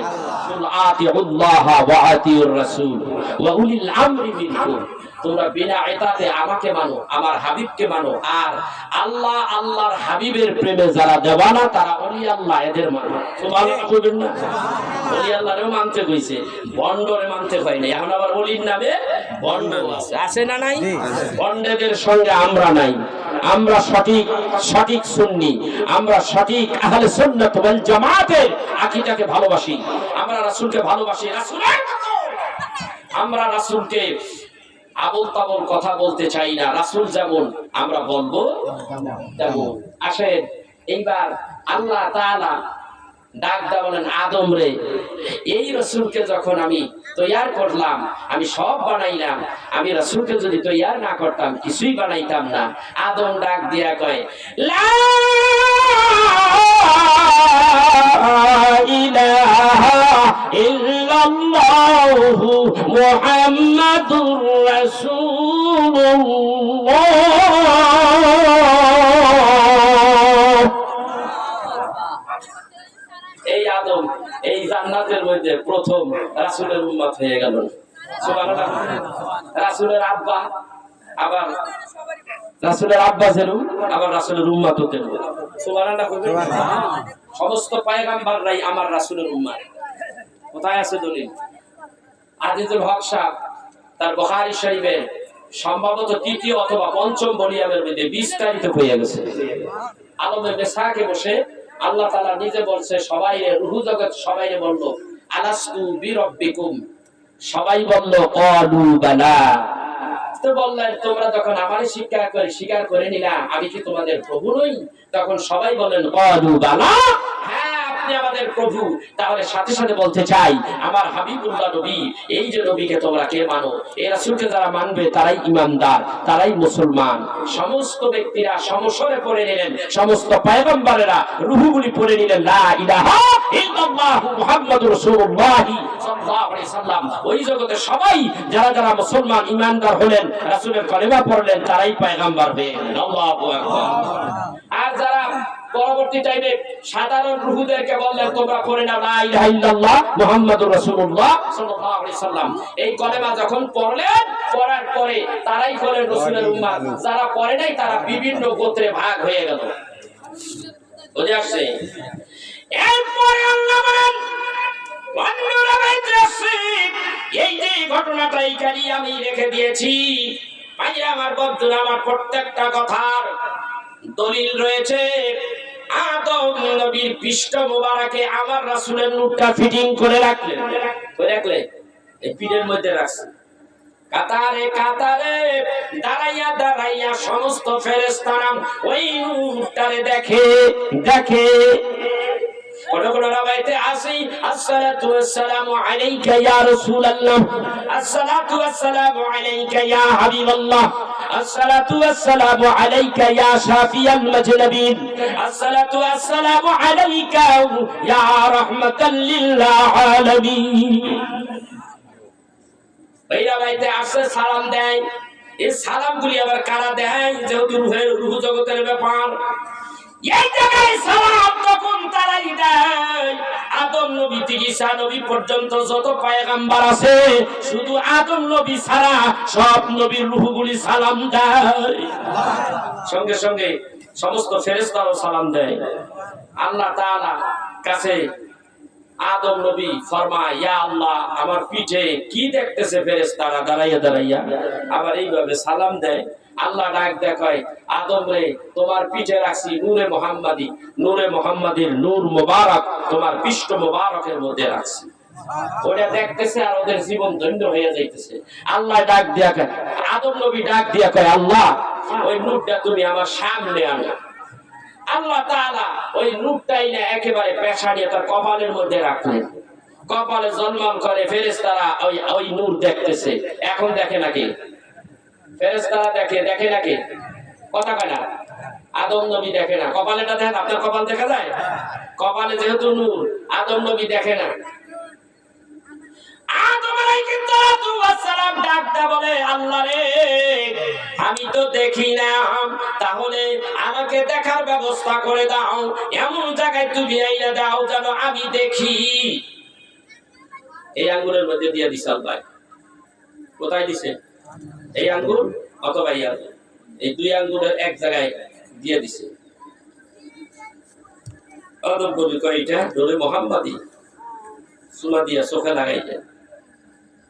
আতিউল্লাহ ওয়া আতিউর রাসূল ওয়া উলিল আমরি মিনকুম। তোমরা বিনা ইতাতে আমাকে মানো, আমার হাবিবকে মানো। আর আল্লাহ, আল্লাহর হাবিবের প্রেমে যারা দেওয়ানা, তারা ওলি আল্লাহ, এদের মানো। সুবহানাল্লাহ কইবেন না? ওলি আল্লাহরেও মানতে কইছে, বন্ডরে মানতে হয় না। এখন আবার ওলির নামে বন্ড আছে, আছে না নাই? বন্ডেদের সঙ্গে আমরা নাই। আমরা সঠিক, সঠিক সুন্নি, আমরা সঠিক আহলে সুন্নাত ওয়াল জামাতের আকীদাকে ভালোবাসি। আমরা রাসূলকে ভালোবাসি, রাসূলের মতো। আমরা রাসূলকে আবল তাবল কথা বলতে চাই না। রাসূল যেমন আমরা বলবো তেমন। আসেন এইবার আল্লাহ তাআলা ডাক দেয়া বলেন আদম রে, এই রাসূলকে যখন আমি তৈয়ার করলাম, আমি সব বানাইলাম, আমি রাসূলকে যদি তৈয়ার না করতাম কিছুই বানাইতাম না। আদম ডাক দিয়া কয় লা ইলাহা ইল্লাল্লাহু মুহাম্মাদুর রাসূলুল্লাহ। এই আদম এই জান্নাতের মধ্যে প্রথম রাসূলের উম্মত হয়ে গেল। সুবহানাল্লাহ। রাসূলের আব্বা, আবার রাসূলের আব্বা যেরকম, আবার রাসূলের উম্মত হতে হবে। সুবহানাল্লাহ। সমস্ত পয়গম্বররাই আমার রাসূলের উম্মত। কোথায় আছে দলিল? আজিজুল হক সাহেব তার বুখারী শরীফে সম্ভবত 3য় অথবা 5ম ভলিউমের মধ্যে বিস্তারিত হয়ে গেছে। আলমে মেসাকে বসে আল্লাহ তাআলা নিজে বলছে, সবাইরে, রূহ জগৎ সবাইরে বলল আলাস্তু বিরাব্বিকুম। সবাই বলল ক্বালু বালা। তো বললেন তোমরা যখন আমারে স্বীকার করে নিলা, আমি কি তোমাদের প্রভু নই? তখন সবাই বললেন ক্বালু বালা, হ্যাঁ আপনি আমাদের প্রভু। তাহলে সাথে সাথে বলতে চাই, আমার হাবিবুল্লাহ নবী, এই যে নবীকে তোমরা কে মানো, এই রাসূলকে যারা মানবে তারাই ঈমানদার, তারাই মুসলমান। সমস্ত ব্যক্তিরা সমস্বরে পড়ে নিলেন, সমস্ত পয়গম্বরেরা রূহগুলি পড়ে নিলেন লা ইলাহা ইল্লাল্লাহু মুহাম্মাদুর রাসূলুল্লাহ সাল্লাল্লাহু আলাইহি সাল্লাম। ওই জগতে সবাই যারা যারা মুসলমান ঈমানদার হলেন, রাসূলের কালেমা পড়লেন, তারাই পয়গম্বর হয়ে গেলেন। আল্লাহু আকবার। আর যারা পরবর্তী টাইমে সাধারণ রূহদেরকে বললেন তোমরা পড়ে নাও লা ইলাহা ইল্লাল্লাহ মুহাম্মাদুর রাসূলুল্লাহ সাল্লাল্লাহু আলাইহি সাল্লাম। এই কলেমা যখন পড়লেন, পড়ার পরে তারাই হলেন রাসূলের উম্মত। যারা পড়ে নাই তারা বিভিন্ন গোত্রে ভাগ হয়ে গেল। বুঝে আসছে? এরপরে আল্লাহ বলেন বন্ধুরা বাইতেছে, এই যে ঘটনাটা এইখানেই আমি রেখে দিয়েছি। ভাইরা আমার, বন্ধুরা আমার, প্রত্যেকটা কথার দলিল রয়েছে। আদম নবীর পৃষ্ঠ মোবারকে আমার রাসূলের নূরটা ফিটিং করে রাখলেন। এই পিঠের মধ্যে রাখছে। কাতারে কাতারে দাঁড়াইয়া দাঁড়াইয়া সমস্ত ফেরেশতারা ওই নূরটারে দেখে। কোন কোন রাওয়ায়াতে আছে আসসালাতু ওয়াসসালামু আলাইকা ইয়া রাসূলুল্লাহ, আসসালাতু ওয়াসসালামু আলাইকা ইয়া হাবিবাল্লাহ, আসসালাতু ওয়াসসালামু আলাইকা ইয়া শাফিয়াল মাজলুবিন, আসসালাতু ওয়াসসালামু আলাইকা ইয়া রাহমাতাল লিল আলামিন। ওইরা বাড়িতে আসে সালাম দেয়, এই সালামগুলি আবার কারা দেয়? যেহেতু রুহ জগতের ব্যাপার, এই জায়গায় সালাম তখন তারাই দেয়। আদম নবী থেকে ঈসা নবী পর্যন্ত যত পয়গম্বর আছে, শুধু আদম নবী ছাড়া সব নবীর রূহগুলি সালাম দেয়। সঙ্গে সঙ্গে সমস্ত ফেরেশতারাও সালাম দেয়। আল্লাহ তাআলা কাছে আদম নবী ফরমায়, ইয়া আল্লাহ, আমার পিঠে কি দেখতেছে ফেরেশতারা দাঁড়াইয়া দাঁড়াইয়া? আবার এইভাবে সালাম দেয়। আল্লাহ ডাক দেখায়, আদম রে, তোমার পিঠে রাখছি নূরে মুহাম্মাদি, নূরে মুহাম্মাদির নূর মুবারক তোমার পৃষ্ঠ মুবারকের মধ্যে রাখছি। ওটা দেখতেছে আর ওদের জীবন ধন্য হয়ে যাইতেছে। আল্লাহ ডাক দিয়া কয়, আদম নবী ডাক দিয়া কয়, আল্লাহ, ওই নূরটা তুমি আমার সামনে আনো। আল্লাহ তাআলা ওই নূরটাই না একেবারে পেছাড়িয়ে তার কপালের মধ্যে রাখলেন। কপালে জন্মন করে ফেরেশতারা ওই নূর দেখতেছে। এখন দেখে নাকি ফেরেশতারা? দেখে নাকি? কথা কয় না, আদম নবী দেখে না। কপালেটা দেখেন, আপনার কপাল দেখা যায়? কপালে যেহেতু নূর, আদম নবী দেখে না। আদম আলাইহিস সালাম ডাকতে বলে, আল্লাহ রে, আমি তো দেখি না, তাহলে আমাকে দেখার ব্যবস্থা করে দাও, এমন জায়গায় তুমি আইনা দাও যেন আমি দেখি। এই আঙ্গুরের মধ্যে দিয়ে দিছে আল্লাহ। কোথায় দিছে? এই আঙ্গুর অথবা এই দুই আঙ্গুরের এক জায়গায় দিয়ে দিছে। আদম নবী কয়, এটা নূরে মুহাম্মাদি, সুমা দিয়া চোখে লাগাইলেন।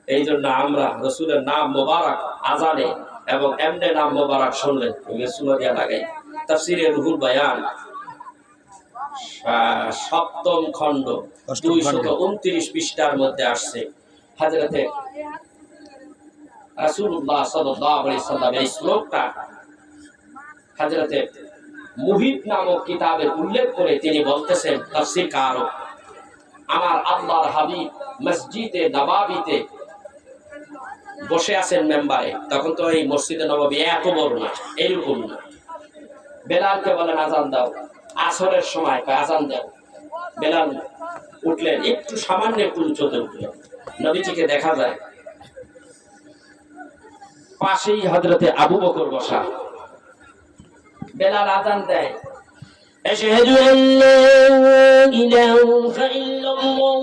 এই জন্য আমরা রাসূলের নাম মোবারক আজানে এবং এমনে নাম মোবারক শুনলে সুমা দিয়া লাগাই। তাফসীরে রুহুল বায়ান ৭ম খণ্ড ২২৯ পৃষ্ঠার মধ্যে আসছে, হযরতে রাসূলুল্লাহ সাল্লাল্লাহু আলাইহি সাল্লাম এই শ্লোকটা হযরতে মুহিত নামক কিতাবে উল্লেখ করে তিনি বলতেছেন, তাফসীর কারক, আমার আল্লাহর হাবিব মসজিদে নববীতে বসে আছেন মেম্বারে। তখন তো এই মসজিদে নববী এত বড় না, এরকম না। বেলালকে বলেন আজান দাও, আসরের সময় আজান দাও। বেলাল উঠলেন, একটু সামান্য একটু উঁচুতে উঠলেন, নবীজিকে দেখা যায়। পাশেই হযরতে আবু বকর বসা। বেলাল আজান দেয়, আশহাদু আল্লা ইলাহা ইল্লাল্লাহ।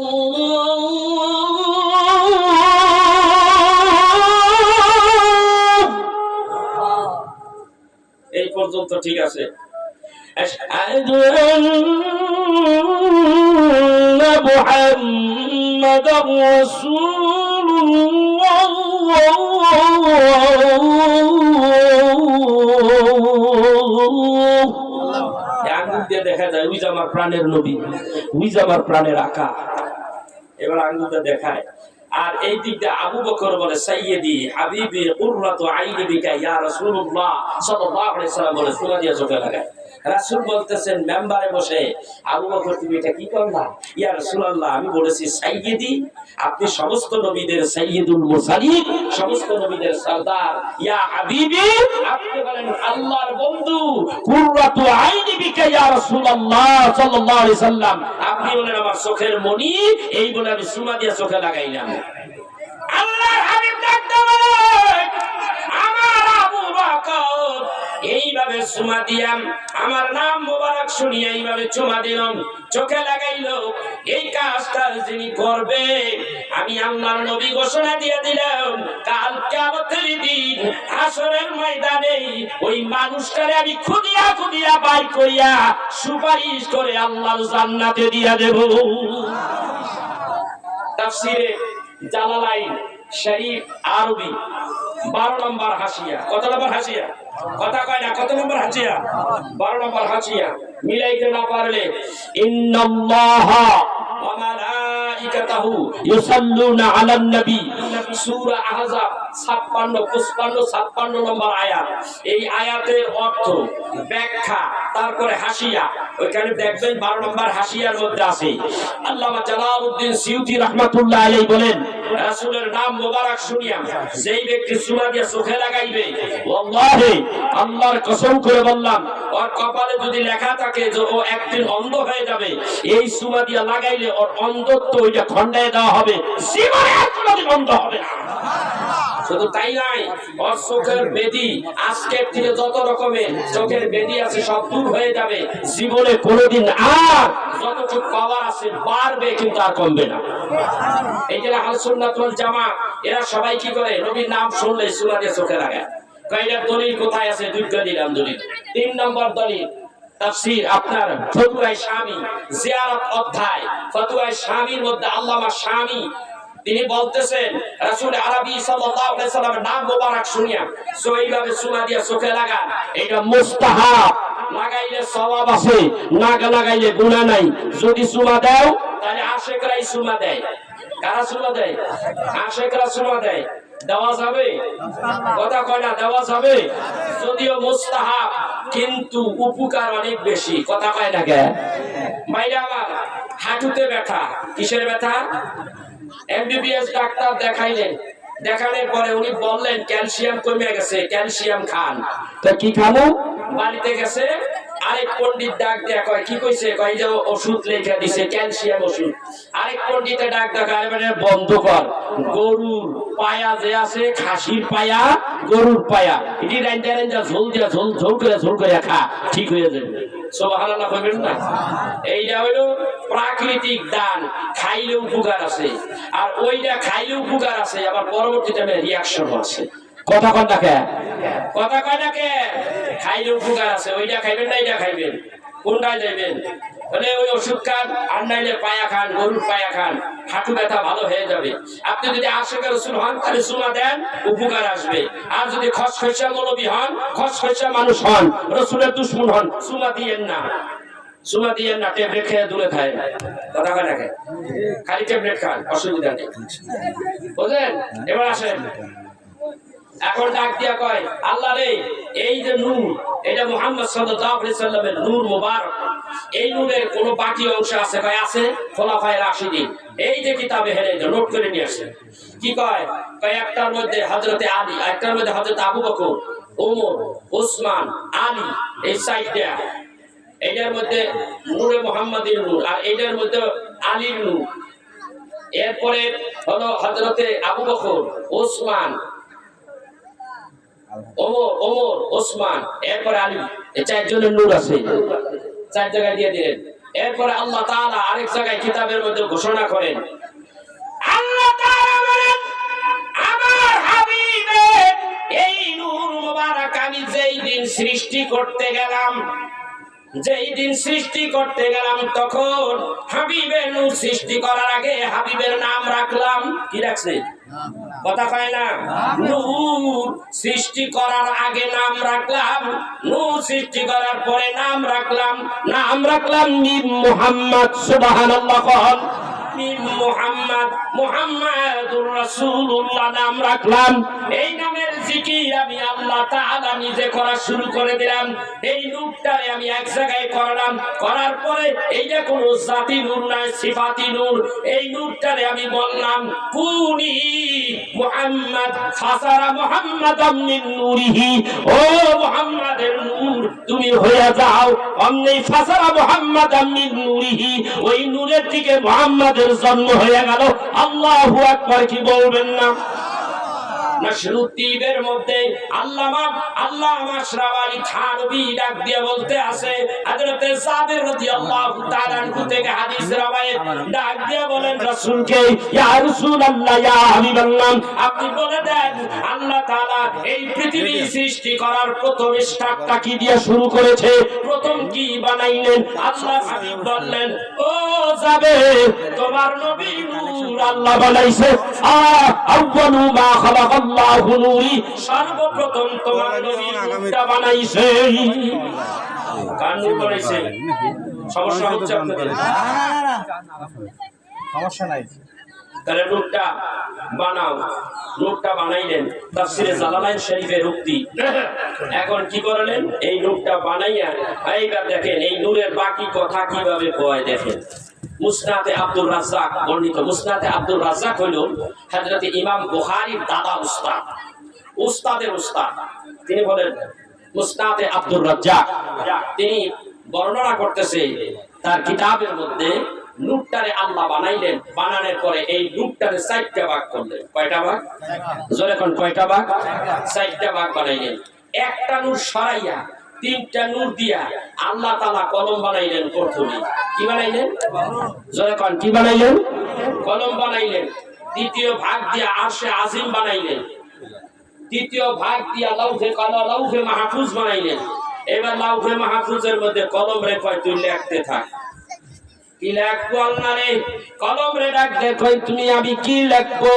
এই পর্যন্ত ঠিক আছে। আশহাদু আন্না মুহাম্মাদার রাসূলুল্লাহ। আঙ্গুল দিয়ে দেখা যায় ওই যে আমার প্রাণের নবী, ওই যে আমার প্রাণের আকা। এবার আঙ্গুলটা দেখায়। আর এই দিকটা আবু বকর বলে, সাইয়্যিদি হাবিবি কুররাতু আইনি বিকা ইয়া রাসূলুল্লাহ সাল্লাল্লাহু আলাইহি সাল্লাম বলে সুরা দিয়ে চোখে লাগায়। রাসূল বলতেছেন মেম্বারে বসে, আবু বকর তুমি এটা কি করলা? ইয়া রাসূলুল্লাহ, আমি বলেছি সাইয়্যিদি, আপনি সমস্ত নবীদের সাইয়্যিদুল মুরসালিন, সমস্ত নবীদের সরদার। ইয়া হাবিবি, আপনি বলেন আল্লাহর বন্ধু। কুররাতু আইনি বিকা ইয়া রাসূলুল্লাহ সাল্লাল্লাহু আলাইহি সাল্লাম, আপনি বলেন আমার চোখের মনি। এই বলে আমি সুমা দিয়ে চোখে লাগাইলাম। আল্লাহর হাবিব ডাকতে বলে, আমার আবু বকর, এইভাবে চুমা দিলাম, আমার নাম মোবারক শুনিয়ে এইভাবে চুমা দিলাম, চোখে লাগাইলো। এই কাজটা যিনি করবে, আমি আল্লাহর নবী ঘোষণা দিয়ে দিলাম, কাল কিয়ামতের দিন হাসরের ময়দানে ওই মানুষটারে আমি খুদিয়া খুদিয়া বাই করিয়া সুপারিশ করে আল্লাহর জান্নাতে দিয়া দেব। তাফসীরে জালালাইন শরীফ আরবি 12 নম্বর হাসিয়া। কত নম্বর হাসিয়া? কথা কয় না, কত নম্বর হাসিয়া? 12 নম্বর হাসিয়া। মিলাইতে না পারলে, ইন্নাল্লাহা ওয়া মালাইকাতাহু ইউসাল্লুনা আলান নবী, সূরা আহজাব 56 নম্বর আয়াত। এই আয়াতের অর্থ, ব্যাখ্যা, তারপরে হাসিয়া ওইখানে দেখবেন 12 নম্বর হাসিয়ার মধ্যে আছে। আল্লামা জালালউদ্দিন সিউতি রাহমাতুল্লাহ আলাইহি বলেন, রাসূলের নাম মোবারক শুনিয়া যেই ব্যক্তি চুমা দিয়ে চোখে লাগাইবে, ওয়াল্লাহি আল্লাহর কসম করে বললাম, ওর কপালে যদি লেখা থাকে যে ও একদিন অন্ধ হয়ে যাবে, এই চুমা দিয়ে লাগাইলে ওর অন্ধত্ব ওইটা খণ্ডায় দেওয়া হবে, জীবনে আর কোনোদিন অন্ধ হবে না। শুধু তাই নাই, ওর চোখের বেদি আজকের থেকে যত রকমের চোখের বেদি আছে সব দূর হয়ে যাবে। জীবনে কোনোদিন আর যতটুকু পাওয়ার আছে বাড়বে, কিন্তু আর কমবে না। এই যে আহলে সুন্নাত ওয়াল জামাত এরা সবাই কি করে, নবীর নাম শুনলে সূরা দিয়ে চোখে লাগায়। কয়টার দলিল কোথায় আছে? দুইটা দিলাম দলিল। 3 নম্বর দলিল তাফসীর আপনার ফতুয়া শামী জিয়ারত অধ্যায়, ফতুয়া শামীর মধ্যে আল্লামা শামী তিনি বলতেছেন রাসূল আরবী সাল্লাল্লাহু আলাইহি সাল্লামের নাম মোবারক শুনিয়া সো এইভাবে সুরা দিয়ে চোখে লাগান, এটা মুস্তাহাব। লাগাইলে সওয়াব আছে, না লাগাইলে গুনাহ নাই। যদি সুমা দাও তাহলে আশিকরাই সুমা দেয়। কারা সুমা দেয়? আশিকরা সুমা দেয়। দেওয়া যাবে? কথা কয় না, দেওয়া যাবে। যদিও মুস্তাহাব, কিন্তু উপকার অনেক বেশি। কথা কয় না কে? মাইরা আমার হাঁটুতে ব্যথা। কিসের ব্যথা? এমবিবিএস ডাক্তার দেখাইলেন, দেখানোর পরে উনি বললেন ক্যালসিয়াম কমে গেছে, ক্যালসিয়াম খান। তো কি খাবো? বাড়িতে গেছে, আরেক পণ্ডিত ডাক দেয়া কয় কি কইছে, কয় যে ওষুধ লেখা দিছে ক্যালসিয়াম ওষুধ। আরেক পণ্ডিতে ডাক দেখা মানে বন্ধ কর, গরুর পায়া যে আছে, খাসির পায়া, গরুর পায়া, এটি রাইন্দা রাইন্দা ঝোল দিয়া ঝোল ঝোল করে খা, ঠিক হয়ে যাবে। সুবহানাল্লাহ কইবেন না? এইটা হলো প্রাকৃতিক দান, খাইলে উপকার আছে। আর ওইটা খাইলে উপকার আছে, আবার পরবর্তীতে রিয়াকশন আছে। কথা কয় না কে? কথা কয় না কে? খাইলে উপকার আছে, ওইটা খাইবেন না এইটা খাইবেন, কোনটায় যাইবেন? বলে ওই ওষুধ খান, আর নাইলে পায়া খান, গরুর পায়া খান, হাঁটু ব্যথা ভালো হয়ে যাবে। আপনি যদি আশিক রাসূল হন তাহলে সুমা দেন, উপকার আসবে। আর যদি খসখসা মৌলবী হন, খসখসা মানুষ হন, রাসূলের দুশমন হন, সুমা দিয়েন না। সুমা দিয়েন না, ট্যাবলেট খেয়ে দূরে খায়। কথা কয় না কে? খালি ট্যাবলেট খান, অসুবিধা নেই। বুঝলেন? এবার আসেন, এখন ডাক দিয়া কয় আল্লাহ রে, এই যে নূর, এটা মুহাম্মদ সাল্লাল্লাহু আলাইহি সাল্লামের নূর মুবারক। এই নূরের কোন বাকি অংশ আছে? কয় আছে। খোলাফায়ে রাশিদিন এই যে কিতাবে হেরে নোট করে নিয়ে আসে। কি কয়? কয় একটার মধ্যে হযরতে আলী, একটার মধ্যে হযরত আবু বকর, ওমর, ওসমান, আলী, এই সাইডটা। এইটার মধ্যে নূরে মুহাম্মাদীর নূর, আর এইটার মধ্যে আলীর নূর। এরপরে হলো হযরতে আবু বকর, ওসমান, ওমর, ওসমান, এরপরে আলী। এই চারজনের নূর আছে, 4 জায়গায় দিয়ে দিলেন। এরপরে আল্লাহ তাআলা আরেক জায়গায় কিতাবের মধ্যে ঘোষণা করেন, আল্লাহ তাআলা বলেন আমার হাবিবের এই নূর মুবারক আমি যেই দিন সৃষ্টি করতে গেলাম, তখন হাবিবের নূর সৃষ্টি করার আগে হাবিবের নাম রাখলাম। কি রাখছে? কথা কয় না? নূর সৃষ্টি করার আগে নাম রাখলাম, নূর সৃষ্টি করার পরে নাম রাখলাম মিম মুহাম্মদ। সুবহানাল্লাহ। মুহাম্মদ, মুহাম্মাদুর রাসূলুল্লাহ নাম রাখলাম। এই নামের জিকির আমি আল্লাহ তাআলা নিজে করা শুরু করে দিলাম। এই নূরটারে আমি এক জায়গায় করলাম, করার পরে এইটা কোন জাতি নূর নয়, সিফাতি নূর। এই নূরটারে আমি বললাম কুনি মুহাম্মদ, ফাসারা মুহাম্মাদাম মিন নূরিহি। ও মুহাম্মাদের নূর তুমি হয়ে যাও। অমনি ফাসারা মুহাম্মাদাম মিন নূরিহি, ওই নূরের দিকে মুহাম্মাদের জন্ম হয়ে গেল। আল্লাহু আকবার। কি বলবেন না? নাশরুদ্দীনের মধ্যে আল্লামা আশরাফ আলী থানভী ডাক দিয়ে বলতে আছে, হযরত জাবের রাদিয়াল্লাহু তাআলা আনহু থেকে হাদিস রওয়ায়েত, ডাক দিয়ে বলেন রাসূলকে, ইয়া রাসূলুল্লাহ, ইয়া হাবিবাল্লাহ, আপনি বলে দেন আল্লাহ তাআলা এই পৃথিবী সৃষ্টি করার প্রথম স্টার্টটা কি দিয়ে শুরু করেছে, প্রথম কি বানাইলেন? আল্লাহ হাবিব বললেন, ও জাবের, তোমার নবী নূর আল্লাহ বানাইছে। আউয়ালু মা খালাকা আল্লাহু নূরি, সর্বপ্রথম তোমার নবী নূরটা বানাইছে। কার নূর বানাইছে? সমস্যা হচ্ছে আপনাদের? সমস্যা নাই। তাহলে নূরটা বানাও। নূরটা বানাইলেন, তাফসীরে জালালাইন শরীফের উক্তি। এখন কি করলেন? এই নূরটা বানাইয়া এইবার দেখেন এই নূরের বাকি কথা কিভাবে কয় দেখেন। মুসনাদে আব্দুর রাজ্জাক বর্ণিত। মুসনাদে আব্দুর রাজ্জাক হইল হযরত ইমাম বুখারীর দাদা উস্তাদ, উস্তাদের উস্তাদ। তিনি বলেন মুসনাদে আব্দুর রাজ্জাক, তিনি বর্ণনা করতেছে তার কিতাবের মধ্যে নূরটারে আল্লাহ বানাইলেন, বানানোর পরে এই নূরটারে 4টা ভাগ করলেন। কয়টা ভাগ? জোরে কোন কয়টা ভাগ? 4টা ভাগ বানাইলেন। একটা নূর সরাইয়া 3টা নূর দিয়া আল্লাহ তাআলা কলম বানাইলেন। প্রথমে কি বানাইলেন? জোরে কোন কি বানাইলেন? কলম বানাইলেন। দ্বিতীয় ভাগ দিয়া আরশে আজিম বানাইলেন। তৃতীয় ভাগ দিয়া লাউহে মাহফুজ বানাইলেন। এবার লাউহে মাহফুজের মধ্যে কলম রে কয় তুই লিখতে থাক। কি লিখবো আল্লাহ রে? কলম রে ডাক দে কই তুমি আমি কি লিখবো?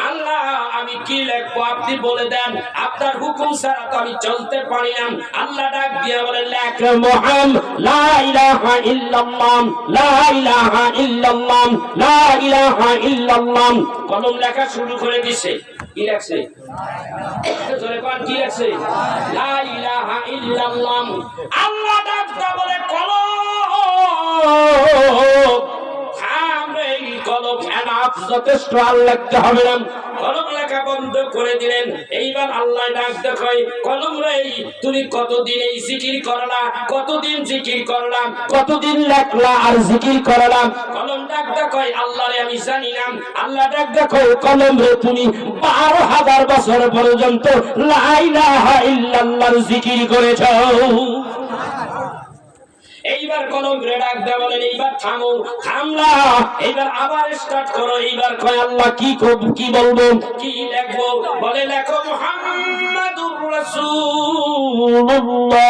আল্লাহ আমি কি লিখবো আপনি বলে দেন, আপনার হুকুম ছাড়া তো আমি চলতে পারি না। আল্লাহ ডাক দিয়া বলে লেখ মুহাম্মদ লা ইলাহা ইল্লাল্লাহ, লা ইলাহা ইল্লাল্লাহ, লা ইলাহা ইল্লাল্লাহ। কলম লেখা শুরু করে দিছে। কি লেখছে? জোরে কোন কি লেখছে? লা ইলাহা ইল্লাল্লাহ। আল্লাহ ডাক দিয়া বলে কলম কলম এনাফ, যথেষ্ট আর লিখতে হবে না। কলম লেখা বন্ধ করে দিলেন। এইবার আল্লাহ ডাক দেখাই কলম রে তুমি কতদিন এই জিকির করলা, কতদিন জিকির করলাম, কতদিন লেখলা আর জিকির করলাম। কলম ডাক দেখাই আল্লাহ রে আমি জানি না। আল্লাহ ডাক দেখাই কলম রে তুমি 12,000 বছর পর্যন্ত লা ইলাহা ইল্লাল্লাহর জিকির করেছো। এইবার কলম রে ডাক দে বলেন এইবার থামো। থামলা, এইবার আবার স্টার্ট করো। এইবার কয় আল্লাহ কি বলবো, কি লিখবো? বলে লেখো মুহাম্মাদুর রাসূলুল্লাহ,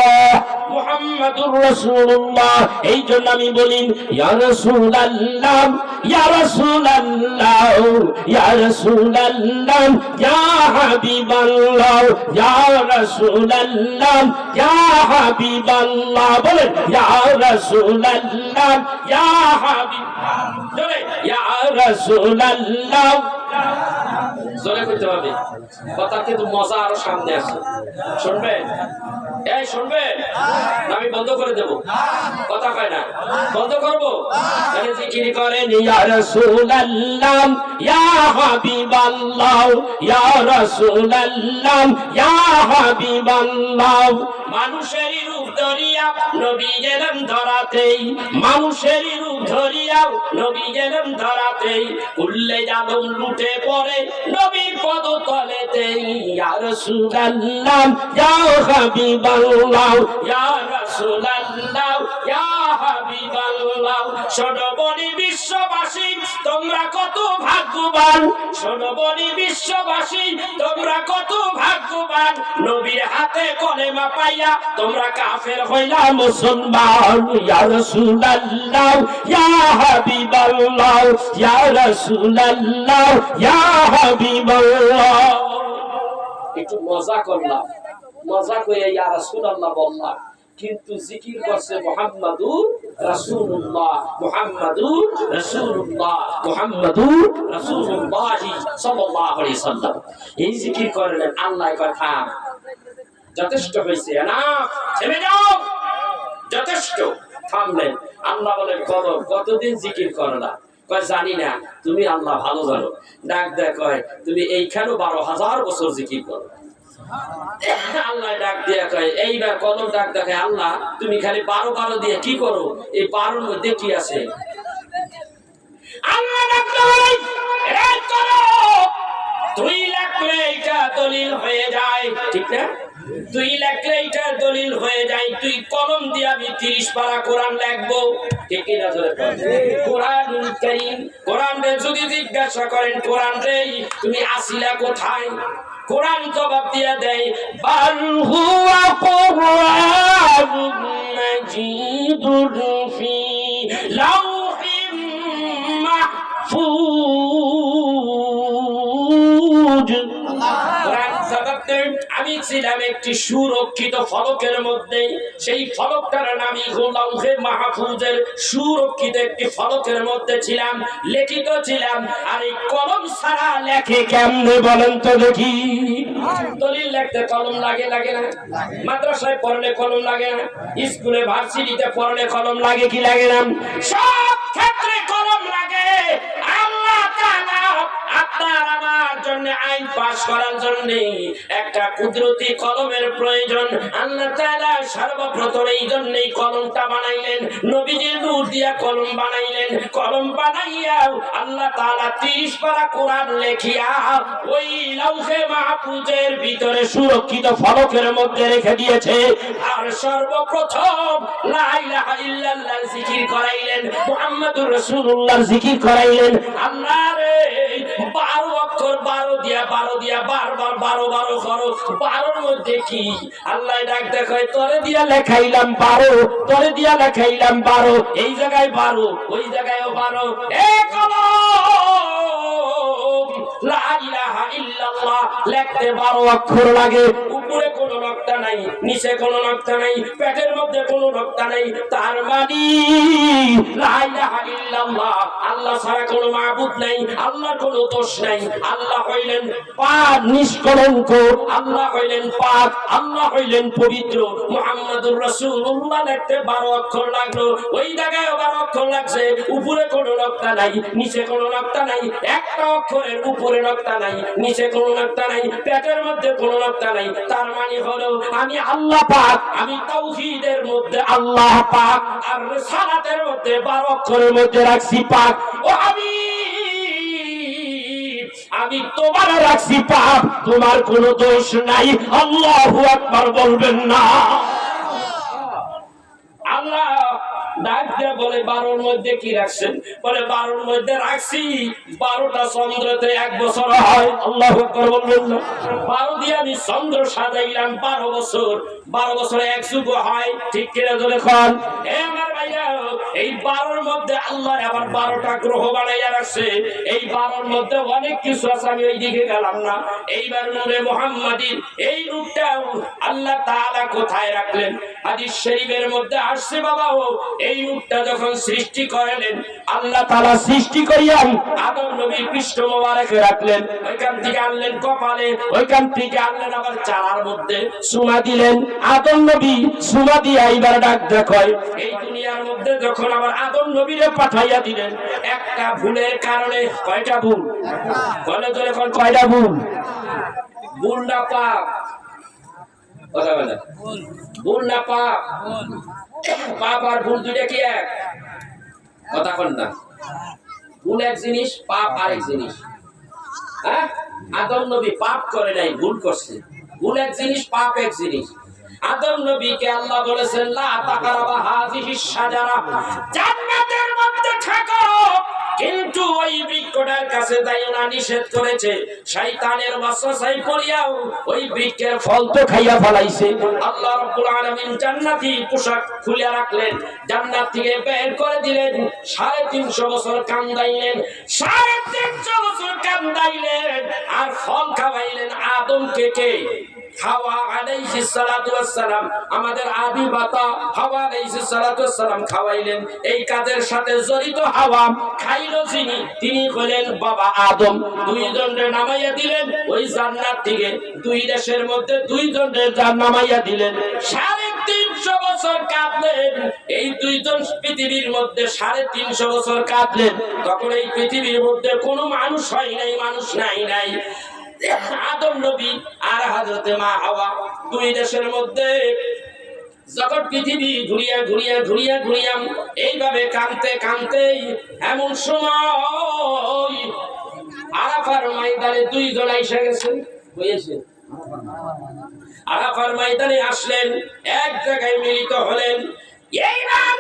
মুহাম্মাদুর রাসূলুল্লাহ। এই জন্য আমি বলি ইয়া রাসূলুল্লাহ, ইয়া রাসূলুল্লাহ, ইয়া রাসূলুল্লাহ, ইয়া হাবিবাল্লাহ, ইয়া রাসূলুল্লাহ, ইয়া হাবিবাল্লাহ। বলে ইয়া রাসূলুল্লাহ, ইয়া হাবিবাল্লাহ, জোরে ইয়া রাসূলুল্লাহ। জোরে কইতে হবে, কথা কিন্তু মজা আরো সামনে আছে। শুনবেন? এই শুনবেন? আমি বন্ধ করে দেব? কথা কয় না, বন্ধ করব? তাহলে জিকির করেন ইয়া রাসূলুল্লাহ, ইয়া হাবিবাল্লাহ, ইয়া রাসূলুল্লাহ, ইয়া হাবিবাল্লাহ। মানুষেরই রূপ ধরিয়া নবী গেলেন ধরাতেই, মানুষেরই রূপ ধরিয়া নবী গেলেন ধরাতেই। কুল্লে আলম লুটে পড়ে নবীর পদতলেতেই। ইয়া রাসূলুল্লাহ, ইয়া হাবিবাল্লাহ, ইয়া রাসূলুল্লাহ, ইয়া হাবিবাল্লাহ। শোনো বনি বিশ্ববাসী তোমরা কত ভাগ্যবান, শোনো বনি বিশ্ববাসী তোমরা কত ভাগ্যবান। নবীর হাতে কলেমা পাইয়া তোমরা কাফের হইলা মুসলমান। ইয়া রাসূলুল্লাহ, ইয়া হাবিবাল্লাহ, ইয়া রাসূলুল্লাহ, ইয়া হাবিবাল্লাহ। একটু মজা করলাম, মজা করে ইয়া রাসূলুল্লাহ বললাম, কিন্তু জিকির করছে মুহাম্মাদুর রাসূলুল্লাহ, মুহাম্মাদুর রাসূলুল্লাহ, মুহাম্মাদুর রাসূলুল্লাহ সাল্লাল্লাহু আলাইহি সাল্লাম। এই জিকির করলেন। আল্লাহ কথা যথেষ্ট হয়েছে, না থেমে যাও, যথেষ্ট। থামলেন। আল্লাহ বলেন করো, কতদিন জিকির করলা? কয় জানি না, তুমি আল্লাহ ভালো জানো। ডাক দেয় কয় তুমি এইখানেও 12,000 বছর জিকির করো। আল্লাহ ডাক দিয়া কয় এইবার কলম ডাক দেখে আল্লাহ তুমি খালি 12 দিয়ে কি করো? এই 12 মধ্যে কি আছে? আল্লাহ ডাক দেয় এই করো 2 লাখলে এটা দলিল হয়ে যায়, ঠিক না? 2 লাখলে এটা দলিল হয়ে যায়। তুই কলম দিয়ে আমি 30 পারা কোরআন লিখবো, ঠিক কি না? কোরআনুল কারীম, কোরআন রে যদি জিজ্ঞাসা করেন কোরআন রে তুমি আসিলা কোথায়? কোরআন জবাব দিয়ে দেয় বাল হুয়া কুরআনুম মাজিদুন ফি লাউহিম মাহফুজ। কোরআন জবাব দেয় আমি ছিলাম একটি সুরক্ষিত ফলকের মধ্যে, সেই ফলকটার নামই হলো লাউহে মাহফুজের সুরক্ষিত একটি ফলকের মধ্যে ছিলাম, লিখিত ছিলাম। আর এই কলম ছাড়া লেখে কেমনে বলেন তো দেখি? দলিল লিখতে কলম লাগে, লাগে না? মাদ্রাসায় পড়লে কলম লাগে না? স্কুলে ভার্সিটিতে পড়লে কলম লাগে কি লাগে না? সব ক্ষেত্রে কলম লাগে। আল্লাহ তাআলা আপনার আমার জন্য, আইন পাস করার জন্য একটা কুদরতি কলমের প্রয়োজন। আল্লাহ তাআলা সর্বপ্রথম এই জন্যই কলমটা বানাইলেন, নবীজির নূর দিয়া কলম বানাইলেন। কলম বানাইয়া আল্লাহ তাআলা 30 পারা কোরআন লেখিয়া ওই লাউহে মাহফুজের ভিতরে সুরক্ষিত ফলকের মধ্যে রেখে দিয়েছে। আর সর্বপ্রথম লা ইলাহা ইল্লাল্লাহ জিকির করাইলেন, মুহাম্মাদুর রাসূলুল্লাহর জিকির করাইলেন। আল্লাহ রে 12 অক্ষর 12 দিয়া বারবার 12 করো। 12 মধ্যে কি আল্লাহ ডাক দেখায়, তোরে দিয়া লেখাইলাম 12, তোরে দিয়া লেখাইলাম 12। এই জায়গায় 12, ওই জায়গায়ও 12। এক লা ইলাহা ইল্লাল্লাহ লিখতে 12 অক্ষর লাগে। উপরে কোনো নকশা নাই, নিচে কোনো নকশা নাই, পেটের মধ্যে কোনো নকশা নাই। তার মানে লা ইলাহা ইল্লাল্লাহ, আল্লাহ ছাড়া কোনো মাবুদ নাই, আল্লাহর কোনো দোষ নাই। আল্লাহ হইলেন পাক নিষ্কলঙ্ক, আল্লাহ হইলেন পাক, আল্লাহ হইলেন পবিত্র। মুহাম্মাদুর রাসূলুল্লাহ লিখতে 12 অক্ষর লাগলো। ওই জায়গায় 12 অক্ষর লাগছে। উপরে কোনো নকশা নাই, নিচে কোনো নকশা নাই। একটা অক্ষরের উপরে নকশা নাই, নিচে কোনো নকশা নাই, পেটের মধ্যে কোনো নকশা নাই। তার মানে হলো আমি আল্লাহ পাক, আমি তাওহীদের মধ্যে আল্লাহ পাক, আর সালাতের মধ্যে 12 অক্ষরের মধ্যে রাখছি পাক। ও আমি তোমার রাখছি পাক, তোমার কোনো দোষ নাই। আল্লাহু আকবার বলবেন না? আল্লাহ ডাক দিয়ে বলে 12 মধ্যে কি রাখছেন? বলে 12 মধ্যে রাখছি 12টা চন্দ্রতে 1 বছর হয়। আল্লাহু আকবার বলবেন না? 12 দিয়ে আমি চন্দ্র সাজাইলাম 12 বছর, 12 বছরে 1 যুগ হয়। ঠিক কিনা জোরে কোন? আমার ভাইয়া, এই 12 মধ্যে আল্লাহ আবার 12টা গ্রহ বানাইয়া রাখছে। এই 12 মধ্যে অনেক কিছু আছে, আমি ওই দিকে গেলাম না। এইবার নূরে মুহাম্মাদির এই রূপটা আল্লাহ তাআলা কোথায় রাখলেন? হাদিস শরীফের মধ্যে আসছে বাবা, এই রূপটা যখন সৃষ্টি করলেন আল্লাহ তাআলা, সৃষ্টি করিয়ান আদম নবীর পৃষ্ঠ মোবারকে রাখলেন। ওইখান থেকে আনলেন কপালে, ওইখান থেকে আনলেন আবার চারার মধ্যে, সুমা দিলেন। আদম নবী সুমা দিয়ে এইবার ডাক দেখায়। এই দুনিয়ার মধ্যে যখন আবার আদম নবীরে পাঠাইয়া দিলেন, একটা ভুলের কারণে, কয়টা ভুল বলে তো এখন? কয়টা ভুল? ভুল না পাপ? কথা বলে ভুল না পাপ? পাপ আর ভুল দুইটা কি এক? কথা বল না। ভুল এক জিনিস, পাপ আরেক জিনিস। হ্যাঁ, আদম নবী পাপ করে নাই, ভুল করছে। ভুল এক জিনিস, পাপ এক জিনিস। আদম নবীকে আল্লাহ বলেছেন লা তাকরাবা হাযিহিস শাজারা, জান্নাতের মধ্যে থাকো, কিন্তু ওই বৃক্ষটার কাছে যাইও না, নিষেধ করেছে। শয়তানের ওয়াসওয়াসায় পড়িয়াও ওই বৃক্ষের ফল তো খাইয়া ফলাইছে। আল্লাহ রাব্বুল আলামিন জান্নাতি পোশাক খুলে রাখলেন, জান্নাত থেকে বের করে দিলেন। 350 বছর কান্দাইলেন, 350 বছর কান্দাইলেন, আর ফল খাওয়াইলেন আদমকে। কে? হাওয়া আলাইহিস সালাতু ওয়াস সালাম, আমাদের আদি মাতা হাওয়া আলাইহিস সালাতু ওয়াস সালাম খাওয়াইলেন। এই কাজের সাথে জড়িত হাওয়া খাইলো যিনি, তিনি হলেন বাবা আদম। 2 জনকে নামাইয়া দিলেন ওই জান্নাত থেকে। 2 দেশের মধ্যে 2 জনকে নামাইয়া দিলেন। 350 বছর কাঁদলেন এই 2 জন পৃথিবীর মধ্যে, 350 বছর কাঁদলেন। তখন এই পৃথিবীর মধ্যে কোনো মানুষ হয় নাই, মানুষ নাই। আদম নবী আর হযরতে মা হাওয়া 2 দেশের মধ্যে যখন পৃথিবী ঘুরিয়া এইভাবে কাঁদতে এমন সময় আরাফার ময়দানে 2 জন এসে গেছেন। হয়েছে আরাফার ময়দানে আসলেন, এক জায়গায় মিলিত হলেন। এইবার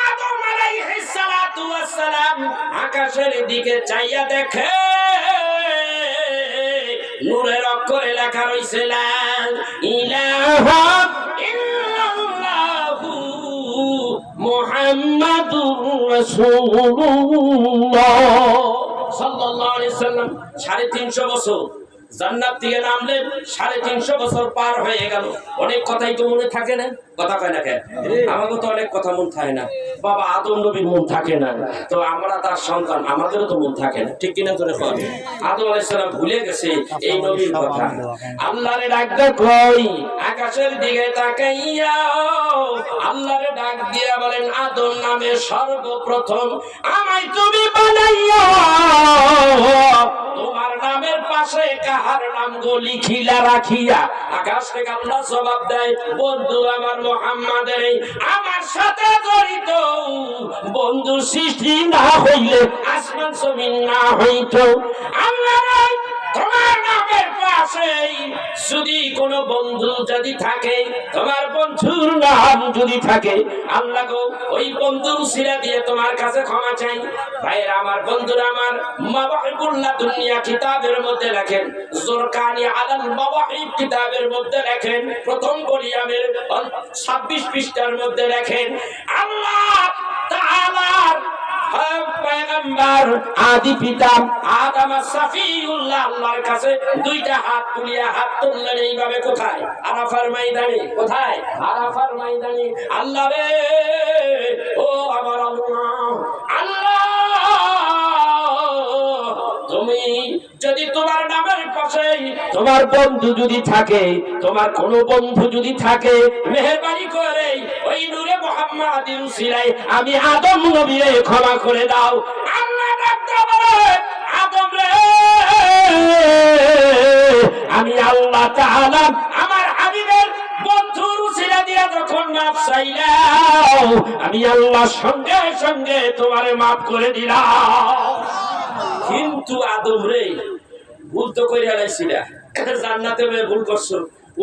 আদম আলাইহিস সালাতু ওয়াস সালাম আকাশের দিকে চাইয়া দেখে নূরের অক্ষরে লেখা রইছে লা ইলাহা ইল্লাল্লাহু মুহাম্মাদুর রাসূলুল্লাহ সাল্লাল্লাহু আলাইহি সাল্লাম। 350 বছর জান্নাত থেকে নামলেন, 350 বছর পার হয়ে গেল। অনেক কথাই তো মনে থাকে না। কথা কয় না কেন? আমাদের তো অনেক কথা মন থাকে না। বাবা আদম নবীর মন থাকে না, তো আমরা তার সন্তান, আমাদেরও তো মন থাকে না, ঠিক কিনা তোরে কয়? আদম আলাইহিস সালাম ভুলে গেছে এই নবীর কথা। আল্লাহরে ডাক দে কই আকাশের দিকে তাকাইয়া আল্লাহরে ডাক দিয়া বলেন, আদম নামে সর্বপ্রথম আমায় তুমি বানাইয়া, তোমার নামের পাশে কাহার নাম গো লিখিলা রাখিয়া। আকাশ থেকে আল্লাহ জবাব দেয়, বন্ধু আমার মুহাম্মাদের আমার সাথে জড়িত বন্ধু সৃষ্টি না হইলে, আসমান জমিন না হইতো, আল্লাহ তোমার নামের পাশে যদি কোনো বন্ধু যদি থাকে, তোমার বন্ধুর নাম যদি থাকে, আল্লাহ গো ওই বন্ধুর উসিলা দিয়ে তোমার কাছে ক্ষমা চাই। ভাইরা আমার, বন্ধুরা আমার, মাওয়াহিবুল্লাহ দুনিয়া কিতাবের মধ্যে লেখেন, জোরকানি আলাল মাওয়াহিব কিতাবের মধ্যে লেখেন, প্রথম ভলিউমের 26 পৃষ্ঠার মধ্যে লেখেন, আল্লাহ তাআলার পয়গম্বর আদি পিতা আদম সাফিউল্লাহ আল্লাহর কাছে দুইটা হাত তুলিয়া হাত তুললেন এইভাবে। কোথায়? আরাফার ময়দানে। কোথায়? আরাফার ময়দানে। আল্লাহ রে, ও আমার আল্লাহ, আল্লাহ তুমি যদি তোমার নামের পাশে তোমার বন্ধু যদি থাকে, তোমার কোন বন্ধু যদি থাকে, মেহেরবানি করে ওই নূরে মুহাম্মাদের উসিলায় আমি আদম নবীরে ক্ষমা করে দাও। আল্লাহ ডাকতে বলে, আদম রে, আমি আল্লাহ তাআলা আমার হাবিবের বন্ধুর উসিলা দিয়া যখন মাফ চাইলাম, আমি আল্লাহ সঙ্গে সঙ্গে তোমারে মাফ করে দিলাম। কিন্তু আদম রে, ভুল তো কইরা লাইছিলা, জান্নাতে ভুল করছো।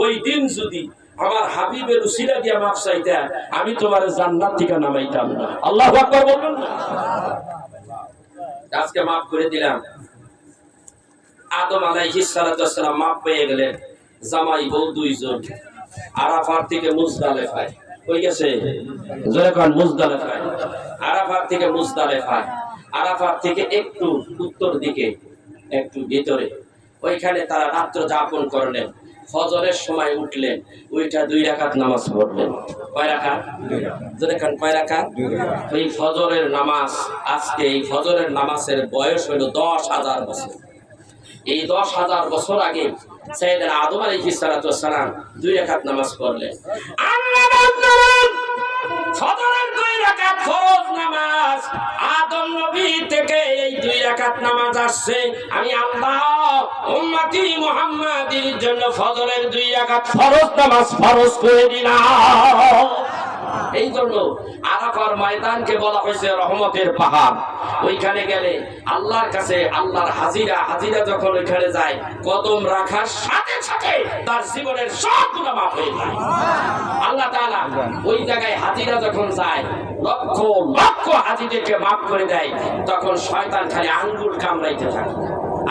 ওই দিন যদি আমার হাবিবের উসিলা দিয়া মাফ চাইতা, আমি তোমার জান্নাত থেকে নামাইতাম না। আল্লাহু আকবার বলুন না। আজকে মাফ করে দিলাম। আদম আলাইহিস সালাতু ওয়াস সালাম মাফ পেয়ে গেলেন। জামাই বউ দুইজন আরাফাত থেকে মুজদালিফায় কই গেছে? জোরে কোন? মুজদালিফায়। আরাফাত থেকে মুজদালিফায়, আরাফাত থেকে একটু উত্তর দিকে, একটু ভিতরে, ওইখানে তারা রাত্র যাপন করলেন। ফজরের সময় উঠলেন, ওইটা 2 রাকাত নামাজ পড়লেন। কয় রাকাত? 2 রাকাত। জোরে কোন? কয় রাকাত? 2 রাকাত। এই ফজরের নামাজ, আজকে এই ফজরের নামাজের বয়স হলো 10,000 বছর। এই 10,000 বছর আগে সাইয়েদনা আদম আলাইহিস সালাতু ওয়াস সালাম 2 রাকাত নামাজ পড়লেন। আল্লাহ বলেন, ফজরের 2 রাকাত ফরজ নামাজ, আদম নবী থেকে এই 2 রাকাত নামাজ আসছে। আমি আল্লাহ উম্মতি মুহাম্মাদের জন্য ফজরের 2 রাকাত ফরজ নামাজ ফরজ করে দিলাম। এই জন্য আরাফার ময়দানকে বলা হয়েছে রহমতের পাহাড়। ওইখানে গেলে আল্লাহর কাছে আল্লাহর হাজিরা যখন ওইখানে যায়, কদম রাখার সাথে সাথে তার জীবনের সব গুনাহ মাফ হয়ে যায়। আল্লাহ তাআলা ওই জায়গায় হাজিরা যখন যায়, লক্ষ লক্ষ হাজিদেরকে মাফ করে দেয়। তখন শয়তান খালি আঙ্গুল কামড়াইতে থাকে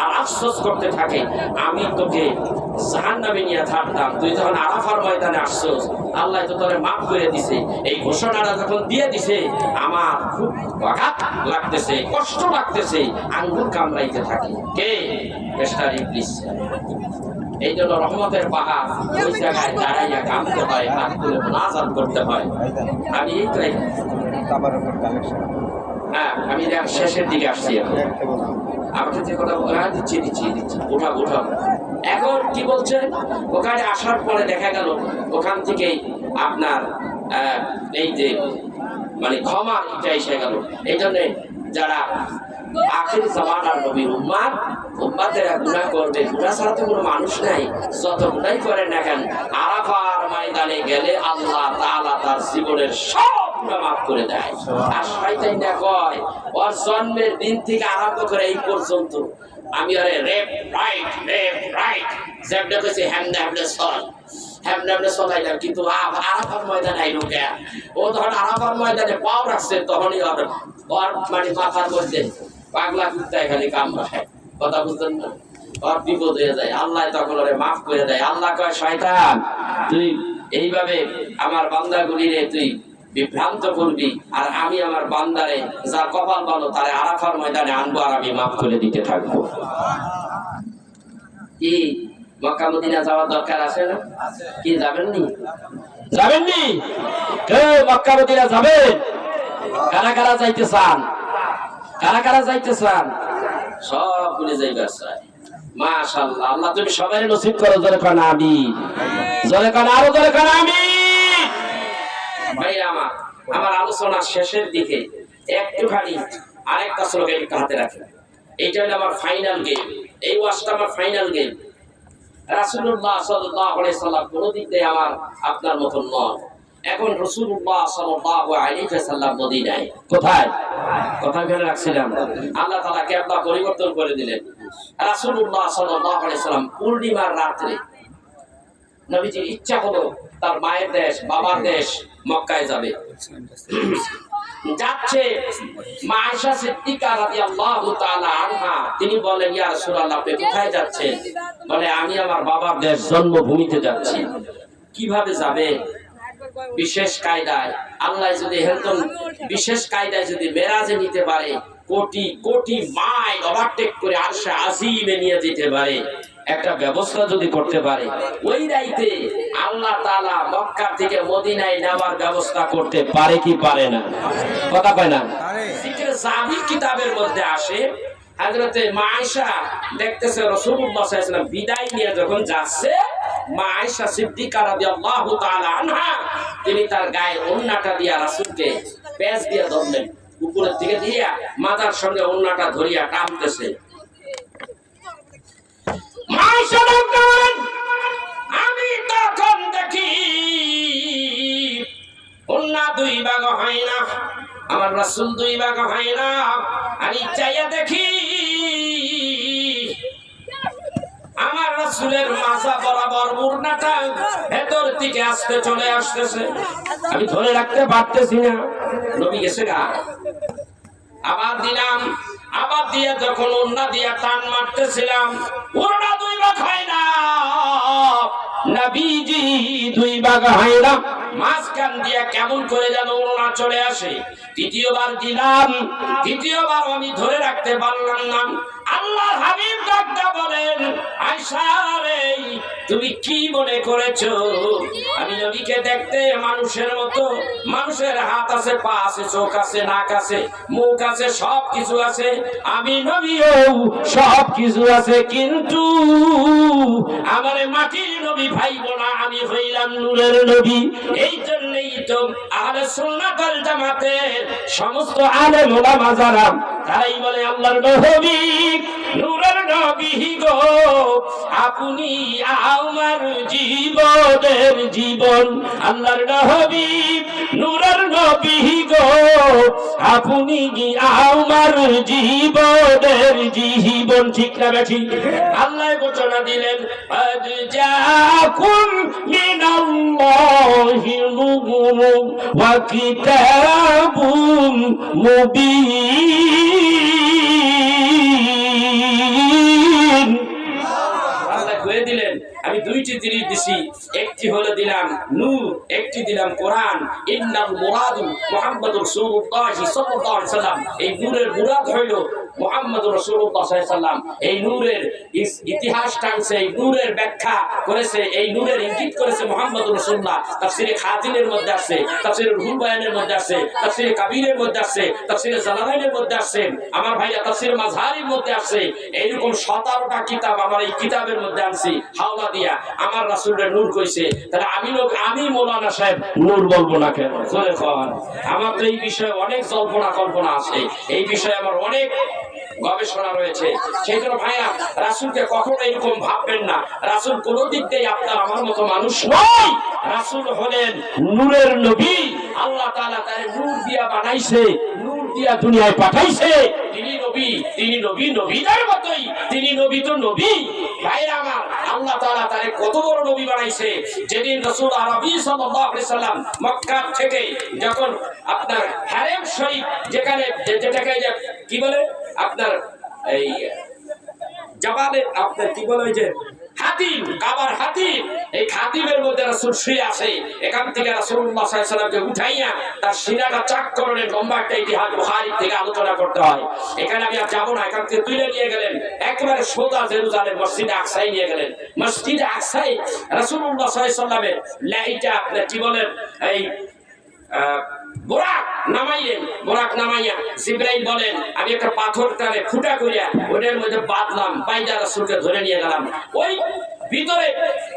আর আফসোস করতে থাকে, আমি তোকে জাহান্নামে নিয়ে ছাড়তাম, তুই যখন আরাফার ময়দানে আসছস, আল্লাহ তো তোরে মাফ করে দিছে। এই ঘোষণাটা যখন দিয়ে দিছে, আমার খুব আঘাত লাগতেছে, কষ্ট লাগতেছে, আঙ্গুল কামড়াইতে থাকে। কে? মিস্টার ইবলিস। এই জন্য রহমতের পাহাড় ওই জায়গায় দাঁড়াইয়া কাঁদতে হয়, হাত তুলে মুনাজাত করতে হয়। আমি এইটাই, হ্যাঁ, আমি শেষের দিকে আসছি। আমাকে যে কথা দিচ্ছি উঠাবো। এখন কি বলছেন? ওখানে আসার পরে দেখা গেল ওখান থেকে আপনার এই যে মানে ক্ষমা এটা এসে গেল। এই জন্য যারা আখির জামানার নবীর উম্মাতেরা গুনাহ করবে, গুনাহ ছাড়া তো কোনো মানুষ নাই, যত গুনাহই করেন না কেন, আরাফার ময়দানে গেলে আল্লাহ তাআলা তার জীবনের সব গুনাহ মাফ করে দেয়। আর শয়তান না কয়, ওর জন্মের দিন থেকে আরম্ভ করে এই পর্যন্ত আমি আরে লেফট রাইট যেমন কইছি হেমনে চলাইলাম, কিন্তু আরাফার ময়দানে আইলো কে? ও তখন আরাফার ময়দানে পাও রাখছে, তখনই ওর মানে মাথার মধ্যে পাগলা কুত্তায় খালি কামড়ায়। কথা বুঝতেন না? ওর বিপদ হয়ে যায়। আল্লাহ তখন ওরে মাফ করে দেয়। আল্লাহ কয়, শয়তান তুই এইভাবে আমার বান্দাগুলিরে তুই বিভ্রান্ত করবি, আর আমি আমার বান্দারে যার কপাল ভালো তারে আরাফার ময়দানে আনবো, আর আমি মাফ করে দিতে থাকবো। কি মক্কা মদিনা যাওয়ার দরকার আছে না? কি যাবেন নি? যাবেননি? কেউ মক্কা মদিনা যাবেন? কারা কারা যাইতে চান? কারা কারা যাইতে চান? সবগুলো যাইবার চাই। মাশাআল্লাহ, আল্লাহ তুমি সবাই নসিব করো। জোরে কোন আমিন, জোরে কোন, আরো জোরে কোন আমিন। ভাইরা আমার আলোচনা শেষের দিকে একটুখানি আরেকটা স্লোগান একটু হাতে রাখেন। এইটা হলো আমার ফাইনাল গেম। এই ওয়াজটা আমার ফাইনাল গেম। রাসূলুল্লাহ সাল্লাল্লাহু আলাইহি সাল্লাম কোন দিক দিয়ে আমার আপনার মতন নয়। এখন রাসূলুল্লাহ সাল্লাল্লাহু আলাইহি সাল্লাম মদিনায়। কোথায়? কোথায় ফেলে রাখছিলাম? আল্লাহ তাআলা কিবলা পরিবর্তন করে দিলেন। রাসূলুল্লাহ সাল্লাল্লাহু আলাইহি সাল্লাম পূর্ণিমার রাতে নবীজির ইচ্ছা হলো তার মায়ের দেশ, বাবার দেশ মক্কায় যাবে। যাচ্ছে মা আয়েশা সিদ্দিকা রাদিয়াল্লাহু তাআলা আনহা, তিনি বলেন, ইয়া রাসূলুল্লাহ, আপনি কোথায় যাচ্ছেন? বলে, আমি আমার বাবার দেশ জন্মভূমিতে যাচ্ছি। কিভাবে যাবে? বিশেষ কায়দায়। আল্লাহ যদি হেলতন বিশেষ কায়দায় যদি মেরাজে নিতে পারে, কোটি কোটি মাইল ওভারটেক করে আরশে আজিমে নিয়ে যেতে পারে, একটা ব্যবস্থা যদি করতে পারে, ওই রাইতে আল্লাহ তাআলা মক্কা থেকে মদিনায় নেওয়ার ব্যবস্থা করতে পারে কি পারে না? কথা কয় না? জিকিরে জাবির কিতাবের মধ্যে আসে, হযরতে মা আয়েশা দেখতেছে রাসূলুল্লাহ সাল্লাল্লাহু আলাইহি ওয়াসাল্লাম বিদায় নিয়ে যখন যাচ্ছে, মা আয়েশা সিদ্দিকা রাদিয়াল্লাহু তাআলা আনহা তিনি তার গায়ে ওন্নাটা দিয়া রাসূলকে পেঁচ দিয়ে ধরলেন, উপরের দিকে দিয়া মাথার সঙ্গে ওন্নাটা ধরিয়া টানতেছে। মা আয়েশা বলেন, আমি তখন দেখি ওন্না দুই ভাগ হয় না, আমার রাসূল দুই ভাগ হয় না। আমি চাইয়া দেখি আমার রাসূলের মাথা বরাবর ওড়নাটা ভেতর থেকে আস্তে চলে আসতেছে। আমি ধরে রাখতে পারতেছি না, নবী গেছে গা। আবার দিলাম, আবার দিয়ে যখন ওড়না দিয়ে টান মারতেছিলাম, ওড়না দুই ভাগ হয় না, নবীজি দুই ভাগ হয় না, মাঝখান দিয়ে কেমন করে যেন ওড়না চলে আসে। তৃতীয়বার দিলাম, তৃতীয়বার আমি ধরে রাখতে পারলাম না। আল্লাহর হাবিব ডাকতে বলেন, আয়েশা রে, তুমি কি মনে করেছো আমি নবীকে দেখতে মানুষের মতো? মানুষের হাত আছে, পা আছে, চোখ আছে, নাক আছে, মুখ আছে, সব কিছু আছে। আমি নবীও সব কিছু আছে, কিন্তু আমার মাটির নবী ভাইব না, আমি হইলাম নূরের নবী। এই জন্যই তো আহলে সুন্নাত ওয়াল জামাতের সমস্ত আলেম ওলামা যারা, তাই বলে আল্লাহর নবী নূরের নবী গো, আপনি আমার জীবনের জীবন। আল্লাহর নবী নূরের নবী গো, আপনি আমার জীবনের জীবন। ঠিক না বেঠি? আল্লাহ ঘোষণা দিলেন, আদ জাকুম মিনাল্লাহি নূরুন ওয়া কিতাবুম মুবিন। আল্লাহ কয়ে দিলেন, আমি দুইটি জিনিস দিছি, একটি হলো দিলাম নূর, একটি দিলাম কোরআন। ইন্নাল মুরাদু মুহাম্মাদুর রাসূলুল্লাহ সাল্লাল্লাহু আলাইহি ওয়াসাল্লাম। এই নূরের মুরাদ হইল মুহাম্মাদুর রাসূলুল্লাহ সাল্লাল্লাহু আলাইহি ওয়াসাল্লাম। এই নূরের ইতিহাস টানছে, এই নূরের ব্যাখ্যা করেছে, এই নূরের ইঙ্গিত করেছে মুহাম্মাদুর রাসূলুল্লাহ। তাফসীরে খাজিনের মধ্যে আছে, তাফসীরে রুহুল বায়ানের মধ্যে আছে, তাফসীরে কাবীরের মধ্যে আছে, তাফসীরে জালালাইনের মধ্যে আছে, আমার ভাইয়া তাফসীরে মাযহারির মধ্যে আছে। এইরকম 17টা কিতাব আমার এই কিতাবের মধ্যে আনছি হাওলা দিয়া। আমার রাসূলের নূর কইছে, তাহলে আমি মৌলানা সাহেব নূর বলবো না কেন? আমার তো এই বিষয়ে অনেক জল্পনা কল্পনা আছে, এই বিষয়ে আমার অনেক গবেষণা রয়েছে। সেই জন্য ভাইয়া, রাসূলকে কখনো এরকম ভাববেন না। রাসূল কোন দিক দিয়ে আপনার আমার মতো মানুষ নয়। রাসূল হলেন নূরের নবী। আল্লাহ তাআলা তারে নূর দিয়া বানাইছে, নূর দিয়া দুনিয়ায় পাঠাইছে। তিনি নবী, তিনি নবী নবীদের মতোই, তিনি নবী তো নবী। ভাইরা আমার, আল্লাহ তাআলা তারে কত বড় নবী বানাইছে। যেদিন রাসূল আরবি সাল্লাল্লাহু আলাইহি সাল্লাম মক্কা থেকে যখন আপনার হারেম শরীফ, যেটাকে কি বলে আপনার এই জাবালে, আপনার কি বলে, ওই যে খাতিম, কাবার খাতিম, এই খাতিমের মধ্যে রাসূল শুয়ে আছে। এখান থেকে রাসূলুল্লাহ সাল্লাল্লাহু আলাইহি ওয়াসাল্লামকে উঠাইয়া তার সিনাটা চাক করলেন। লম্বা একটা ইতিহাস বুখারী থেকে আলোচনা করতে হয়, এখানে আমি আর যাব না। এখান থেকে তুলে নিয়ে গেলেন একেবারে সোজা জেরুজালেম মসজিদে আকসায় নিয়ে গেলেন। মসজিদে আকসায় রাসূলুল্লাহ সাল্লাল্লাহু আলাইহি ওয়াসাল্লামের লাইটা আপনার কি বলেন এই বোরাক নামাইলেন। বোরাক নামাইয়া জিবরাইল বলেন আমি একটা পাথর টানে ফুটা করিয়া ওটার মধ্যে বাঁধলাম, বাইদা রাসূলকে ধরে নিয়ে গেলাম। ওই ভিতরে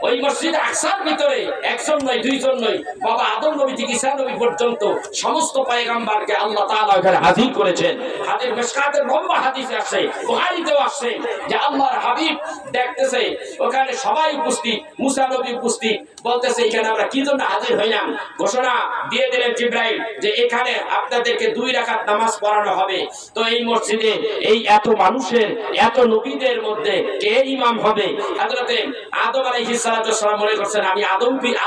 ওই মসজিদ আকসার ভিতরে একজন নয় দুইজন নয়, বাবা আদম নবী থেকে ঈসা নবী পর্যন্ত সমস্ত পয়গম্বরকে আল্লাহ তাআলা এখানে হাজির করেছেন। হাদিস মিশকাতের লম্বা হাদিসে আছে, বুখারীতেও আছে যে আল্লাহর হাবিব দেখতেছে ওখানে সবাই উপস্থিত, মুসা নবী উপস্থিত, বলতেছে এখানে আমরা কি জন্য হাজির হইলাম। ঘোষণা দিয়ে দিলেন জিবরাইল যে এখানে আপনাদেরকে 2 রাকাত নামাজ পড়ানো হবে। তো এই মসজিদে এই এত মানুষের এত নবীদের মধ্যে কে ইমাম হবে? হযরতে আদম আলাইহিস সালাতু ওয়াস সালাম মনে করছেন আমি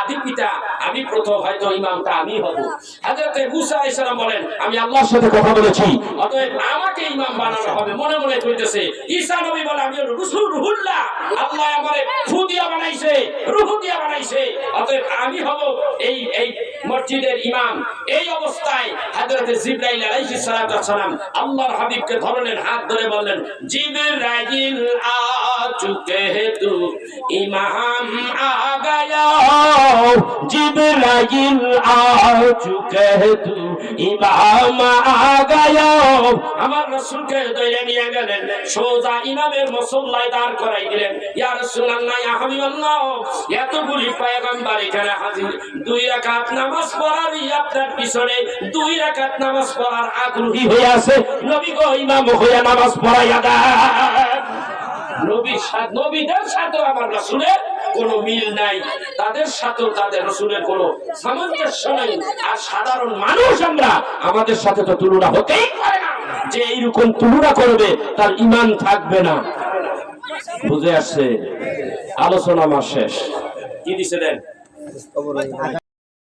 আদি পিতা, আমি প্রথম, হয়তো ইমামটা আমি হব। হযরতে মূসা আলাইহিস সালাম বলেন আমি আল্লাহর সাথে কথা বলেছি, অতএব আমাকে ইমাম বানানো হবে। মনে মনে কইতেছে। ঈসা নবী বলে আমি রাসূল রুহুল্লাহ, আল্লাহ আমারে ফু দিয়া বানাইছে, রূহ দিয়া বানাইছে, অতএব আমি হব এই মসজিদের ইমাম। এই অবস্থায় হযরতে জিবরাইল আলাইহিস সালাতু ওয়াস সালাম আল্লাহর হাবিবকে ধরলেন, হাত ধরে বললেন জিবরাইল আ চুকে তু ইমাম আ গয়া, জিবরাইল আ চুকে তু ইমাম আ গয়া। আমার রাসূলকে ধরে নিয়ে গেলেন, সোজা ইমামের মুসল্লায় দাঁড় করাই দিলেন। ইয়া রাসূলুল্লাহ, ইয়া হাবিবাল্লাহ, এতগুলি পয়গম্বর এখানে হাজির, 2 রাকাত নামাজ পড়ারই আপনার পিছনে 2 রাকাত নামাজ পড়ার আগ্রহী হয়ে আছে। নবী গো ইমাম হইয়া নামাজ পড়াইয়া দেন। নবীদের সাথে আমার রাসূলের কোনো মিল নাই, তাদের সাথে তাদের রাসূলের কোনো সামঞ্জস্য নাই। আর সাধারণ মানুষ আমরা, আমাদের সাথে তো তুলনা হতেই পারে না। যে এইরকম তুলনা করবে তার ঈমান থাকবে না। বুঝে আসছে? আলোচনা আমার শেষ। কি দিছে দেন?